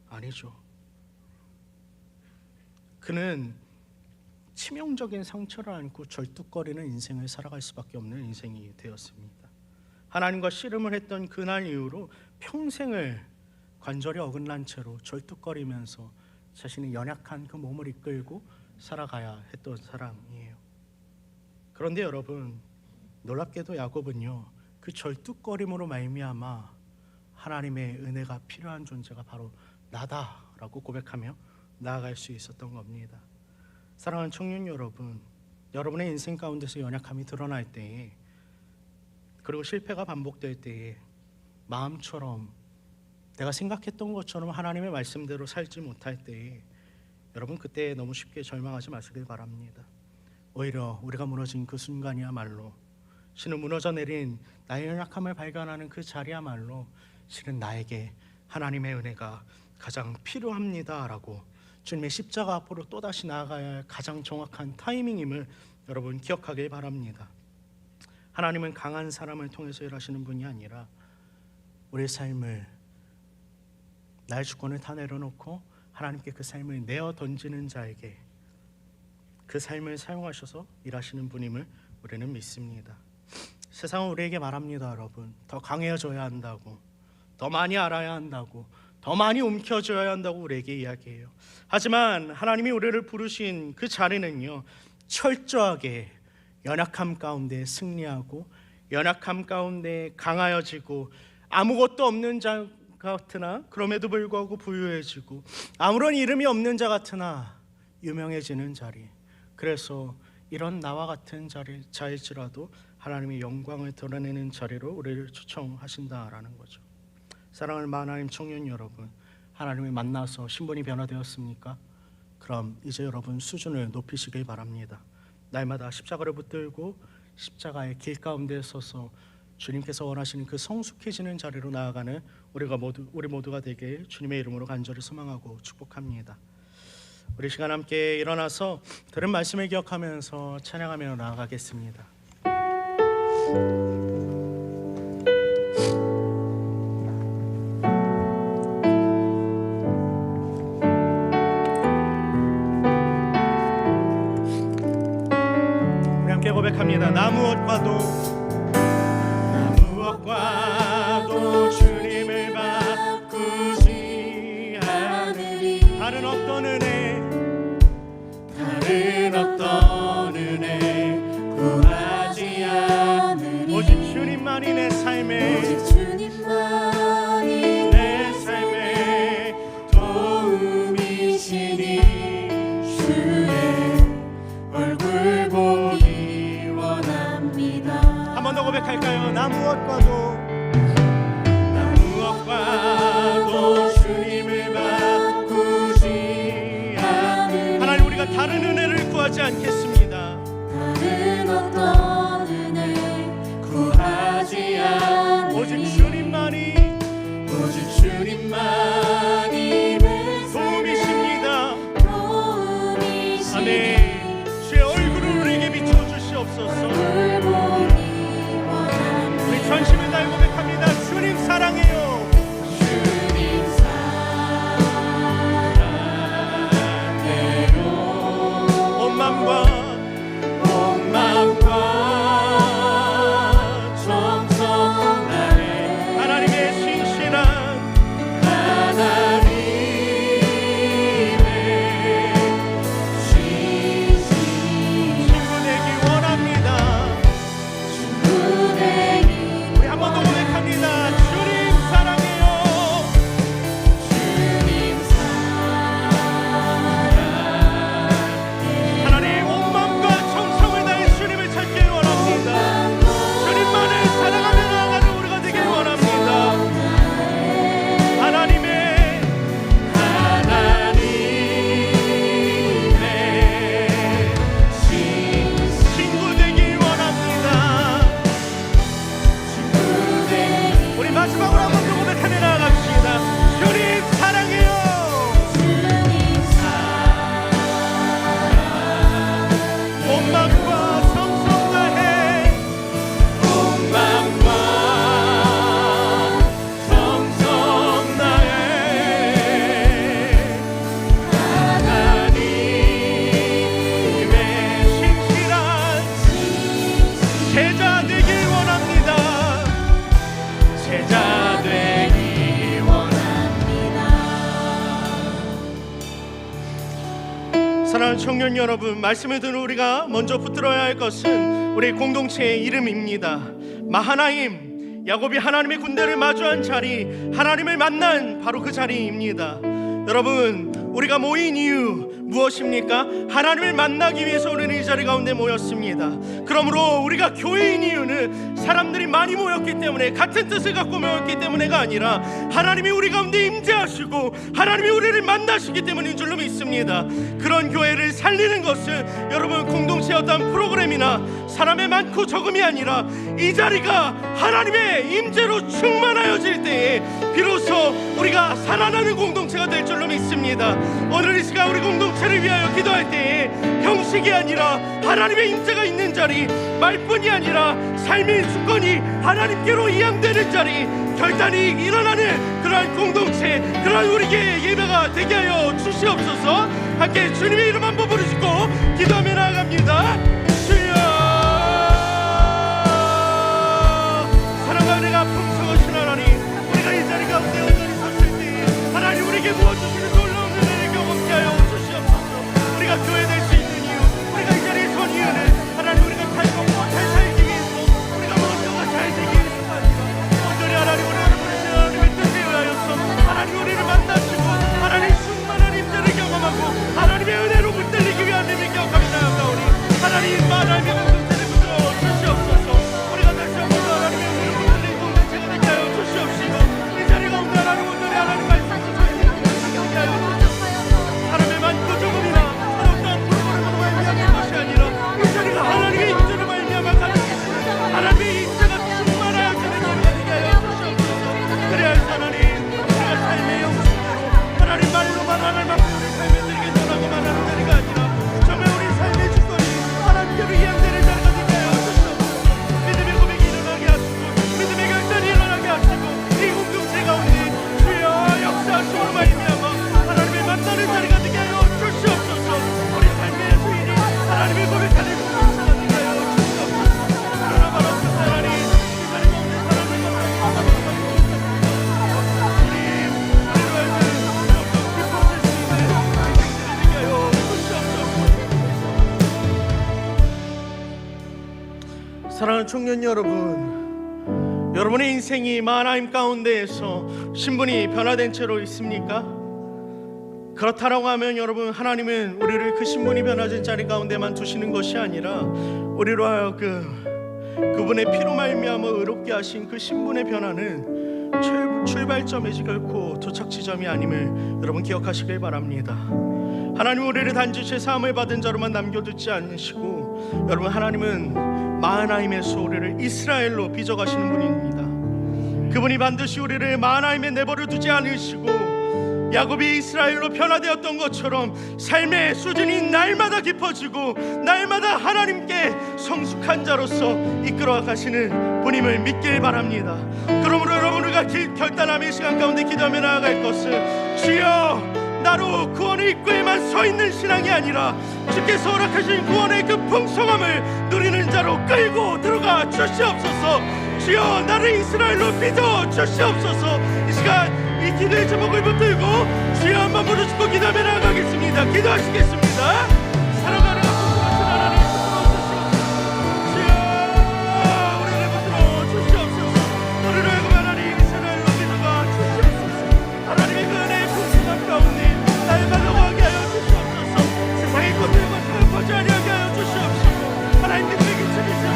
아니죠. 그는 치명적인 상처를 안고 절뚝거리는 인생을 살아갈 수밖에 없는 인생이 되었습니다. 하나님과 씨름을 했던 그날 이후로 평생을 관절이 어긋난 채로 절뚝거리면서 자신의 연약한 그 몸을 이끌고 살아가야 했던 사람이에요. 그런데 여러분, 놀랍게도 야곱은요, 그 절뚝거림으로 말미암아 하나님의 은혜가 필요한 존재가 바로 나다라고 고백하며 나아갈 수 있었던 겁니다. 사랑하는 청년 여러분, 여러분의 인생 가운데서 연약함이 드러날 때에, 그리고 실패가 반복될 때에 마음처럼 내가 생각했던 것처럼 하나님의 말씀대로 살지 못할 때에 여러분, 그때 너무 쉽게 절망하지 마시길 바랍니다. 오히려 우리가 무너진 그 순간이야말로, 실은 무너져 내린 나의 연약함을 발견하는 그 자리야말로 실은 나에게 하나님의 은혜가 가장 필요합니다라고 주님의 십자가 앞으로 또다시 나아가야 할 가장 정확한 타이밍임을 여러분 기억하길 바랍니다. 하나님은 강한 사람을 통해서 일하시는 분이 아니라 우리의 삶을, 나의 주권을 다 내려놓고 하나님께 그 삶을 내어 던지는 자에게 그 삶을 사용하셔서 일하시는 분임을 우리는 믿습니다. 세상은 우리에게 말합니다 여러분. 더 강해져야 한다고, 더 많이 알아야 한다고, 더 많이 움켜쥐어야 한다고 우리에게 이야기해요. 하지만 하나님이 우리를 부르신 그 자리는요, 철저하게 연약함 가운데 승리하고 연약함 가운데 강하여지고 아무것도 없는 자 같으나 그럼에도 불구하고 부유해지고 아무런 이름이 없는 자 같으나 유명해지는 자리, 그래서 이런 나와 같은 자일지라도 하나님의 영광을 드러내는 자리로 우리를 초청하신다라는 거죠. 사랑하는 하나님 청년 여러분, 하나님을 만나서 신분이 변화되었습니까? 그럼 이제 여러분 수준을 높이시길 바랍니다. 날마다 십자가를 붙들고 십자가의 길 가운데 서서 주님께서 원하시는 그 성숙해지는 자리로 나아가는 우리 모두가 되게 주님의 이름으로 간절히 소망하고 축복합니다. 우리 시간 함께 일어나서 들은 말씀을 기억하면서 찬양하며 나아가겠습니다. 우리 함께 고백합니다. 나 무엇과도 주의 얼굴 보기 원합니다. 한 번 더 고백할까요? 나 무엇과도 주님을 바꾸지 않으리. 하나님, 우리가 다른 은혜를 구하지 않겠습니다. 다른 어떤 은혜 구하지 않으리. 오직 주님만이 도움이십니다. 아멘. 주의 얼굴을 우리에게 비춰주시옵소서. 우리 전심을 다해 고백합니다. 주님 사랑해요. 온 마음과 정성 다해 하나님의 신실한 친구 되기 원합니다. 우리 한 번 더 고백합니다. 주님 사랑해요. 하나님, 온 마음과 정성을 다해 주님을 찾길 원합니다. 주님만을 사랑하며 나아가는 우리가 되길 원합니다. 하나님의 친구 되길 원합니다. 우리 마지막으로 한 번 더 고백하며 나아갑시다. 주님 사랑해요. 온 마음과 정성 다해 하나님의 신실한 제자 되길 원합니다. 제자 되길 사랑하는 청년 여러분, 말씀을 듣는 우리가 먼저 붙들어야 할 것은 우리 공동체의 이름입니다. 마하나임, 야곱이 하나님의 군대를 마주한 자리, 하나님을 만난 바로 그 자리입니다. 여러분, 우리가 모인 이유 무엇입니까? 하나님을 만나기 위해서 우리는 이 자리 가운데 모였습니다. 그러므로 우리가 교회인 이유는 사람들이 많이 모였기 때문에, 같은 뜻을 갖고 모였기 때문에가 아니라 하나님이 우리 가운데 임재하시고 하나님이 우리를 만나시기 때문인 줄로 믿습니다. 그런 교회를 살리는 것은 여러분, 공동체의 어떤 프로그램이나 사람의 많고 적음이 아니라 이 자리가 하나님의 임재로 충만하여질 때에 비로소 우리가 살아나는 공동체가 될 줄로 믿습니다. 오늘 이 시간 우리 공동체를 위하여 기도할 때에 형식이 아니라 하나님의 임재가 있는 자리, 말뿐이 아니라 삶의 주권이 하나님께로 이양되는 자리, 결단이 일어나는 그러한 공동체, 그러한 우리의 예배가 되게 하여 주시옵소서. 함께 주님의 이름 한번 부르시고 기도하며 나아갑니다. 주여, 사랑하는 내가 풍성하신 하나님, 우리가 이 자리 가운데 온전히 섰을 때 하나님 우리에게 부어주시는 놀라운 은혜를 경험케 하여 주시옵소서. 우리가 교회 될 수 있는 이유, 우리가 이 자리에 선 이유는 하나님 우리가 잘 먹고 잘 살기 위해서, 우리가 먼저가 잘 되기 위해서가 아니라 온전히 하나님 우리를 부르신 하나님의 뜻에 의하여서 하나님 우리를 만나시고 하나님 충만한 임재를 경험하고 하나님의 은혜로 붙들리기 위한 힘을 기억하며 나아가오니 하나님 말하며 공동체를 붙들어 주시옵소서. 우리가 다시 한번 하나님의 은혜로 붙들린 공동체가 되게 하여 주시옵시고 이 자리 가운데 하나님 온전히 하나님 말씀을 전하게 하여 주시옵소서. 사람의 많고 적음이나 어떠한 프로그램으로 말미암은 것이 아니라 이 자리가 하나님의 임재로 말미암아 가는 하나님의 임재가 충만하여지는 자리가 되게 하여 주시옵소서. 그래야 할 하나님, 우리가 삶의 영성으로 하나님 말로만 하나님만 우리 삶에 드리게 전하고만 하는 자리가 아니라 정말 우리 삶의 주권이 하나님께로 이양되는 자리가 되게 하여 주시옵소서. 믿음의 고백이 일어나게 하시고 믿음의 결단이 일어나게 하시고 이 공동체 가운데 주여 역사하심으로 말미암아 하나님을 만나는 자리가 되게 하여 주시옵소서. 우리 삶의 주인이 하나님을 고백하는 공동체가 되게 하여 주시옵소서. 그러나 바로 그 하나님, 이 자리가 없는 사람을 사랑하는 청년 여러분, 여러분의 인생이 마하나임 가운데에서 신분이 변화된 채로 있습니까? 그렇다라고 하면 여러분, 하나님은 우리를 그 신분이 변화된 자리 가운데만 두시는 것이 아니라 우리로 하여금 그분의 피로 말미암아 의롭게 하신 그 신분의 변화는 출발점이지 결코 도착지점이 아님을 여러분 기억하시길 바랍니다. 하나님 우리를 단지 죄 사함을 받은 자로만 남겨두지 않으시고 여러분, 하나님은 마하나임에서 우리를 이스라엘로 빚어가시는 분입니다. 그분이 반드시 우리를 마하나임에 내버려 두지 않으시고 야곱이 이스라엘로 변화되었던 것처럼 삶의 수준이 날마다 깊어지고 날마다 하나님께 성숙한 자로서 이끌어 가시는 분임을 믿길 바랍니다. 그러므로 여러분, 우리가 결단함의 시간 가운데 기도하며 나아갈 것은 주여, 나로 구원의 입구에만 서 있는 신앙이 아니라 주께서 허락하신 구원의 그 풍성함을 누리는 자로 끌고 들어가 주시옵소서. 주여, 나를 이스라엘로 빚어 주시옵소서. 이 시간 이 기도의 제목을 붙들고 주여 한번 부르짖고 기도하며 나아가겠습니다. 기도하시겠습니다. 살아가는 하나님 주여, 우리를 붙들어 주시옵소서. 우리를 하여금 하나님 이스라엘로 빚어가 주시옵소서. 하나님의 그 은혜의 풍성함 가운데 날마다 거하게 하여 주시옵소서. 세상의 것들과 타협하지 아니하게 하여 주시옵시고 하나님의 책임지시고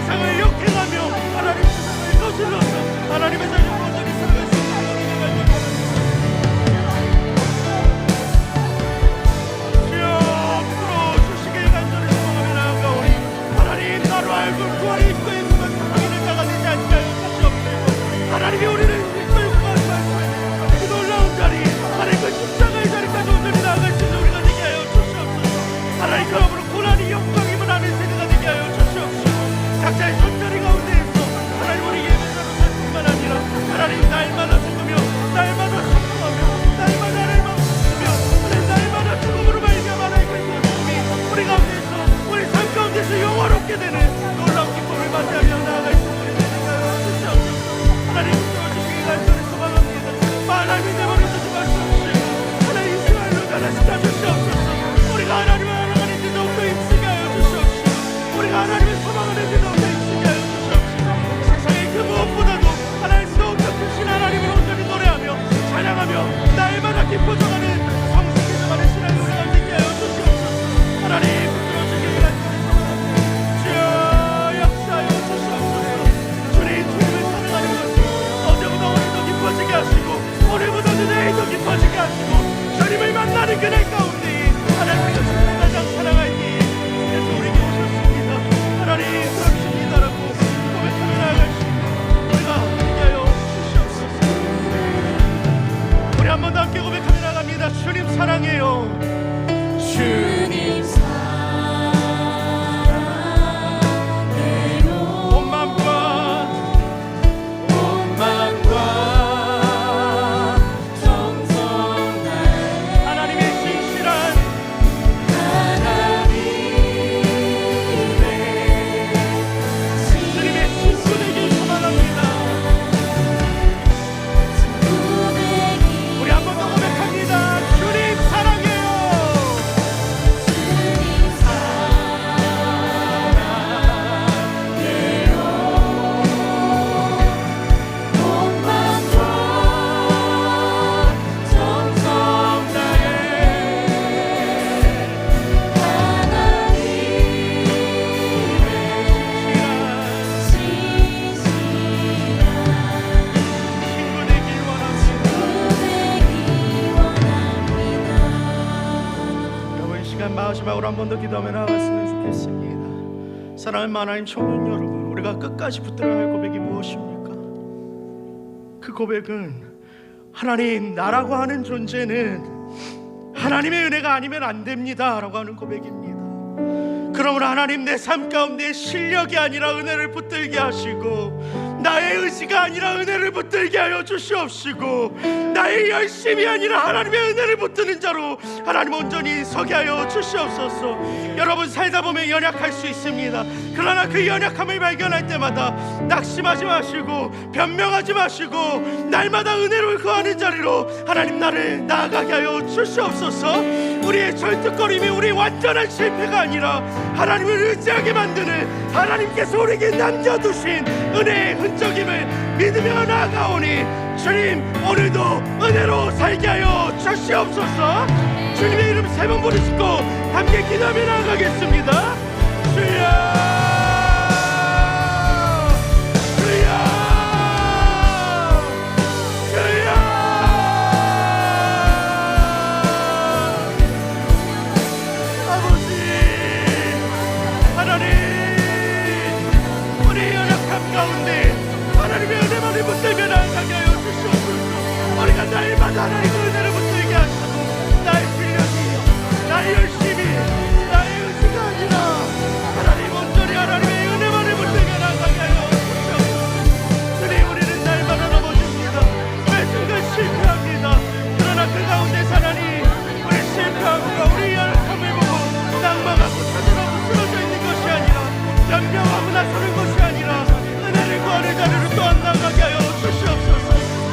세상을 역행하며 하나님 세상을 거슬러서 하나님의 자녀 완전히 살아갈 수 있는 하나님이 우리를 이끌고 가시고 그 놀라운 자리, 하나님 그 십자가의 자리까지 온전히 나아갈 수 있는 우리가 되게 하여 주시옵소서. 하나님 그러므로 고난이 영광임을 아는 세대가 되게 하여 주시옵시고 각자의 존재리 가운데에서 하나님 우리 예배자로 살 뿐만 아니라 하나님 날마다 죽으며 날마다 성공하며 날마다 하나님을 죽으며 하나님 날마다 죽음으로 말미암아 하나님의 기쁨이 우리 가운데서 우리 삶 가운데서 영화롭게 되는 놀라운 기쁨을 맞이하며 나아갈 수 있는 하나님 주시기 간절히 소망합니다. 하나님이 내버려두지 마시옵시고 하나님 이스라엘로 변화시켜 주시옵소서. 우리가 하나님을 알아가는 데 더욱더 힘쓰게 하여 주시옵시고 우리가 하나님의 소망을 내게 더욱더 힘쓰게 하여 주시옵시고 세상의 그 무엇보다도 하나님 더욱더 크신 하나님을 온전히 노래하며 찬양하며 날마다 기뻐져가는 성숙해져가는 신앙이 우리가 되게 하여 주시옵소서. 하나님 붙들어주시기 간절히 소망합니다. 주여 역사하여 주시옵소서. 주님을 찬양하는 것이 어제보다 오늘도 기뻐지게 하시고 오늘보다 내일도 기뻐지게 하시고 주님을 만나는 그날 가운데 하나님의 주님을 가장 사랑하니 그래서 우리에게 오셨습니다. 하나님 그렇습니다라고 고백하며 나아가시고 우리가 함께 하여 주시옵소서. 우리 한 번 더 함께 고백하며 나갑니다. 주님 사랑해요. 주님 사랑해요. 온 마음과 정성 다해 하나님의 진실한 주님의 친구 되길 소망합니다. 우리 한 번 더 고백합니다. 주님 사랑해요. 정성 다해 친구 되길 원합니다. 여러분, 이 시간 마지막으로 한 번 더 기도하며 나아갔으면 좋겠습니다. 사랑하는 하나님 청년 여러분, 우리가 끝까지 붙들어야 할 고백이 무엇입니까? 그 고백은 하나님, 나라고 하는 존재는 하나님의 은혜가 아니면 안 됩니다 라고 하는 고백입니다. 그러므로 하나님, 내 삶 가운데 실력이 아니라 은혜를 붙들게 하시고 나의 의지가 아니라 은혜를 붙들게 하여 주시옵시고 나의 열심이 아니라 하나님의 은혜를 붙드는 자로 하나님 온전히 서게 하여 주시옵소서. 여러분, 살다 보면 연약할 수 있습니다. 그러나 그 연약함을 발견할 때마다 낙심하지 마시고 변명하지 마시고 날마다 은혜를 구하는 자리로 하나님 나를 나아가게 하여 주시옵소서. 우리의 절뚝거림이 우리 완전한 실패가 아니라 하나님을 의지하게 만드는 하나님께서 우리에게 남겨두신 은혜의 흔적임을 믿으며 나아가오니 주님 오늘도 은혜로 살게 하여 주시옵소서. 주님의 이름 세 번 부르시고 함께 기도하며 나아가겠습니다. 주여 붙들며 나아가게 하여 주시옵소서. 우리가 날마다 하나님의 은혜를 붙들게 하시고 나의 실력이요 나의 열심이 나의 의지가 아니라 하나님 온전히 하나님의 은혜만을 붙들며 나아가게 하여 주시옵소서. 주님 우리는 날마다 넘어집니다. 매 순간 실패합니다. 그러나 그 가운데서 하나님 우리 실패하고 우리 연약함을 보고 낭망하고 자살하고 쓰러져 있는 것이 아니라 연명하고 나서는 것이 아니라 은혜를 구하는 자리로 또한 나아가게 하여 주시옵소서.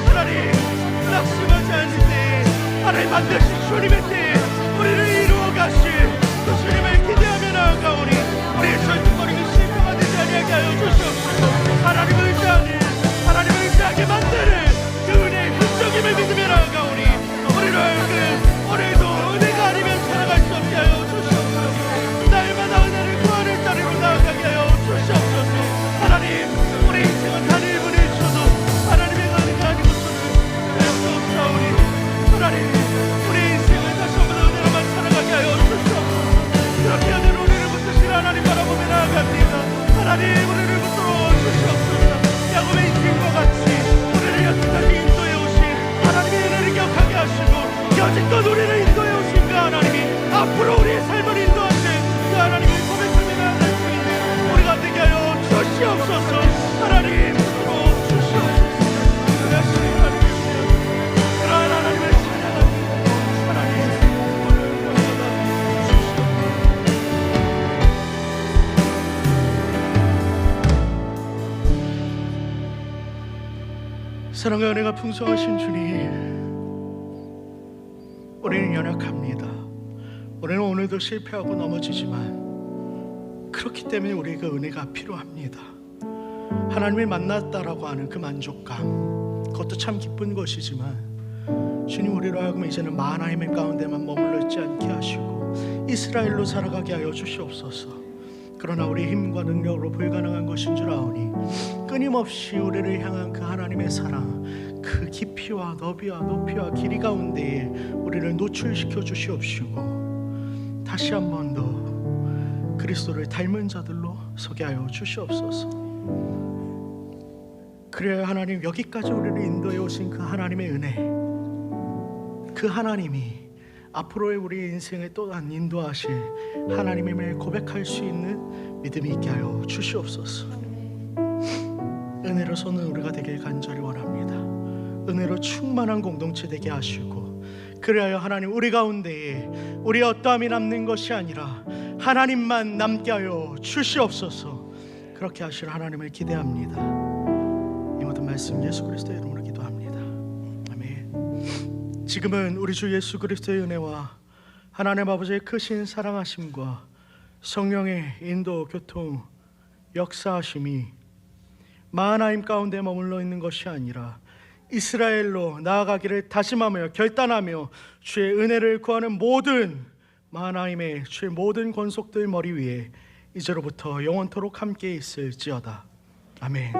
하나님 낙심하지 않을 때 하나님 반드시 주님의 때에 우리를 이루어 가실 그 주님을 기대하며 나아가오니 우리의 절뚝거리는 실패가 되지 아니하게 하여 주시옵소서. 하나님을 의지하는 하나님을 의지하게 만드는 그 은혜의 흔적임을 믿으며 나아가오니 우리를 오늘도 은혜가 아니면 살아갈 수 없게 하여 주시옵소서. 날마다 은혜를 구하는 자리로 나아가게 하여 주시옵소서. 하나님 우리 인생은 단 1분 1초도 하나님의 은혜가 아니고서는 될 수 없사오니 하나님 우리 인생을 다시 한번 은혜로만 살아가게 하여 주시옵소서. 그렇게 은혜로 우리를 붙드실 하나님 바라보며 나아갑니다. 하나님 우리를 붙들어 주시옵소서. 야곱의 인생과 같이 우리를 여기까지 인도해 오신 하나님의 은혜를 기억하게 하시고 여지껏 우리를 인도해 오신 그 하나님이 앞으로 우리의 삶을 인도하실 그 하나님을 고백하며 나아갈 수 있는 우리가 되게 하여 주시옵소서. 하나님 붙들어 주시옵소서. 그러하시니 그러한 하나님을 찬양합니다. 하나님 오늘 권하다 주시옵소서. 사랑과 은혜가 풍성하신 주님, 우리는 연약합니다. 우리는 오늘도 실패하고 넘어지지만 그렇기 때문에 우리에게 은혜가 필요합니다. 하나님을 만났다라고 하는 그 만족감, 그것도 참 기쁜 것이지만 주님 우리로 하여금 이제는 마하나임 가운데만 머물러 있지 않게 하시고 이스라엘로 살아가게 하여 주시옵소서. 그러나 우리의 힘과 능력으로 불가능한 것인 줄 아오니 끊임없이 우리를 향한 그 하나님의 사랑, 그 깊이와 너비와 높이와 길이 가운데에 우리를 노출시켜 주시옵시고 다시 한 번 더 그리스도를 닮은 자들로 서게 하여 주시옵소서. 그래야 하나님 여기까지 우리를 인도해 오신 그 하나님의 은혜, 그 하나님이 앞으로의 우리의 인생을 또한 인도하실 하나님임을 고백할 수 있는 믿음이 있게 하여 주시옵소서. 은혜로 서는 우리가 되길 간절히 원합니다. 은혜로 충만한 공동체 되게 하시고 그래야 하나님 우리 가운데에 우리의 어떠함이 남는 것이 아니라 하나님만 남게 하여 주시옵소서. 그렇게 하실 하나님을 기대합니다. 이 모든 말씀 예수 그리스도의 이름으로 기도합니다. 아멘. 지금은 우리 주 예수 그리스도의 은혜와 하나님 아버지의 크신 사랑하심과 성령의 인도, 교통, 역사하심이 마하나임 가운데 머물러 있는 것이 아니라 이스라엘로 나아가기를 다짐하며 결단하며 주의 은혜를 구하는 모든 마하나임의 주의 모든 권속들 머리 위에 이제로부터 영원토록 함께 있을지어다. 아멘.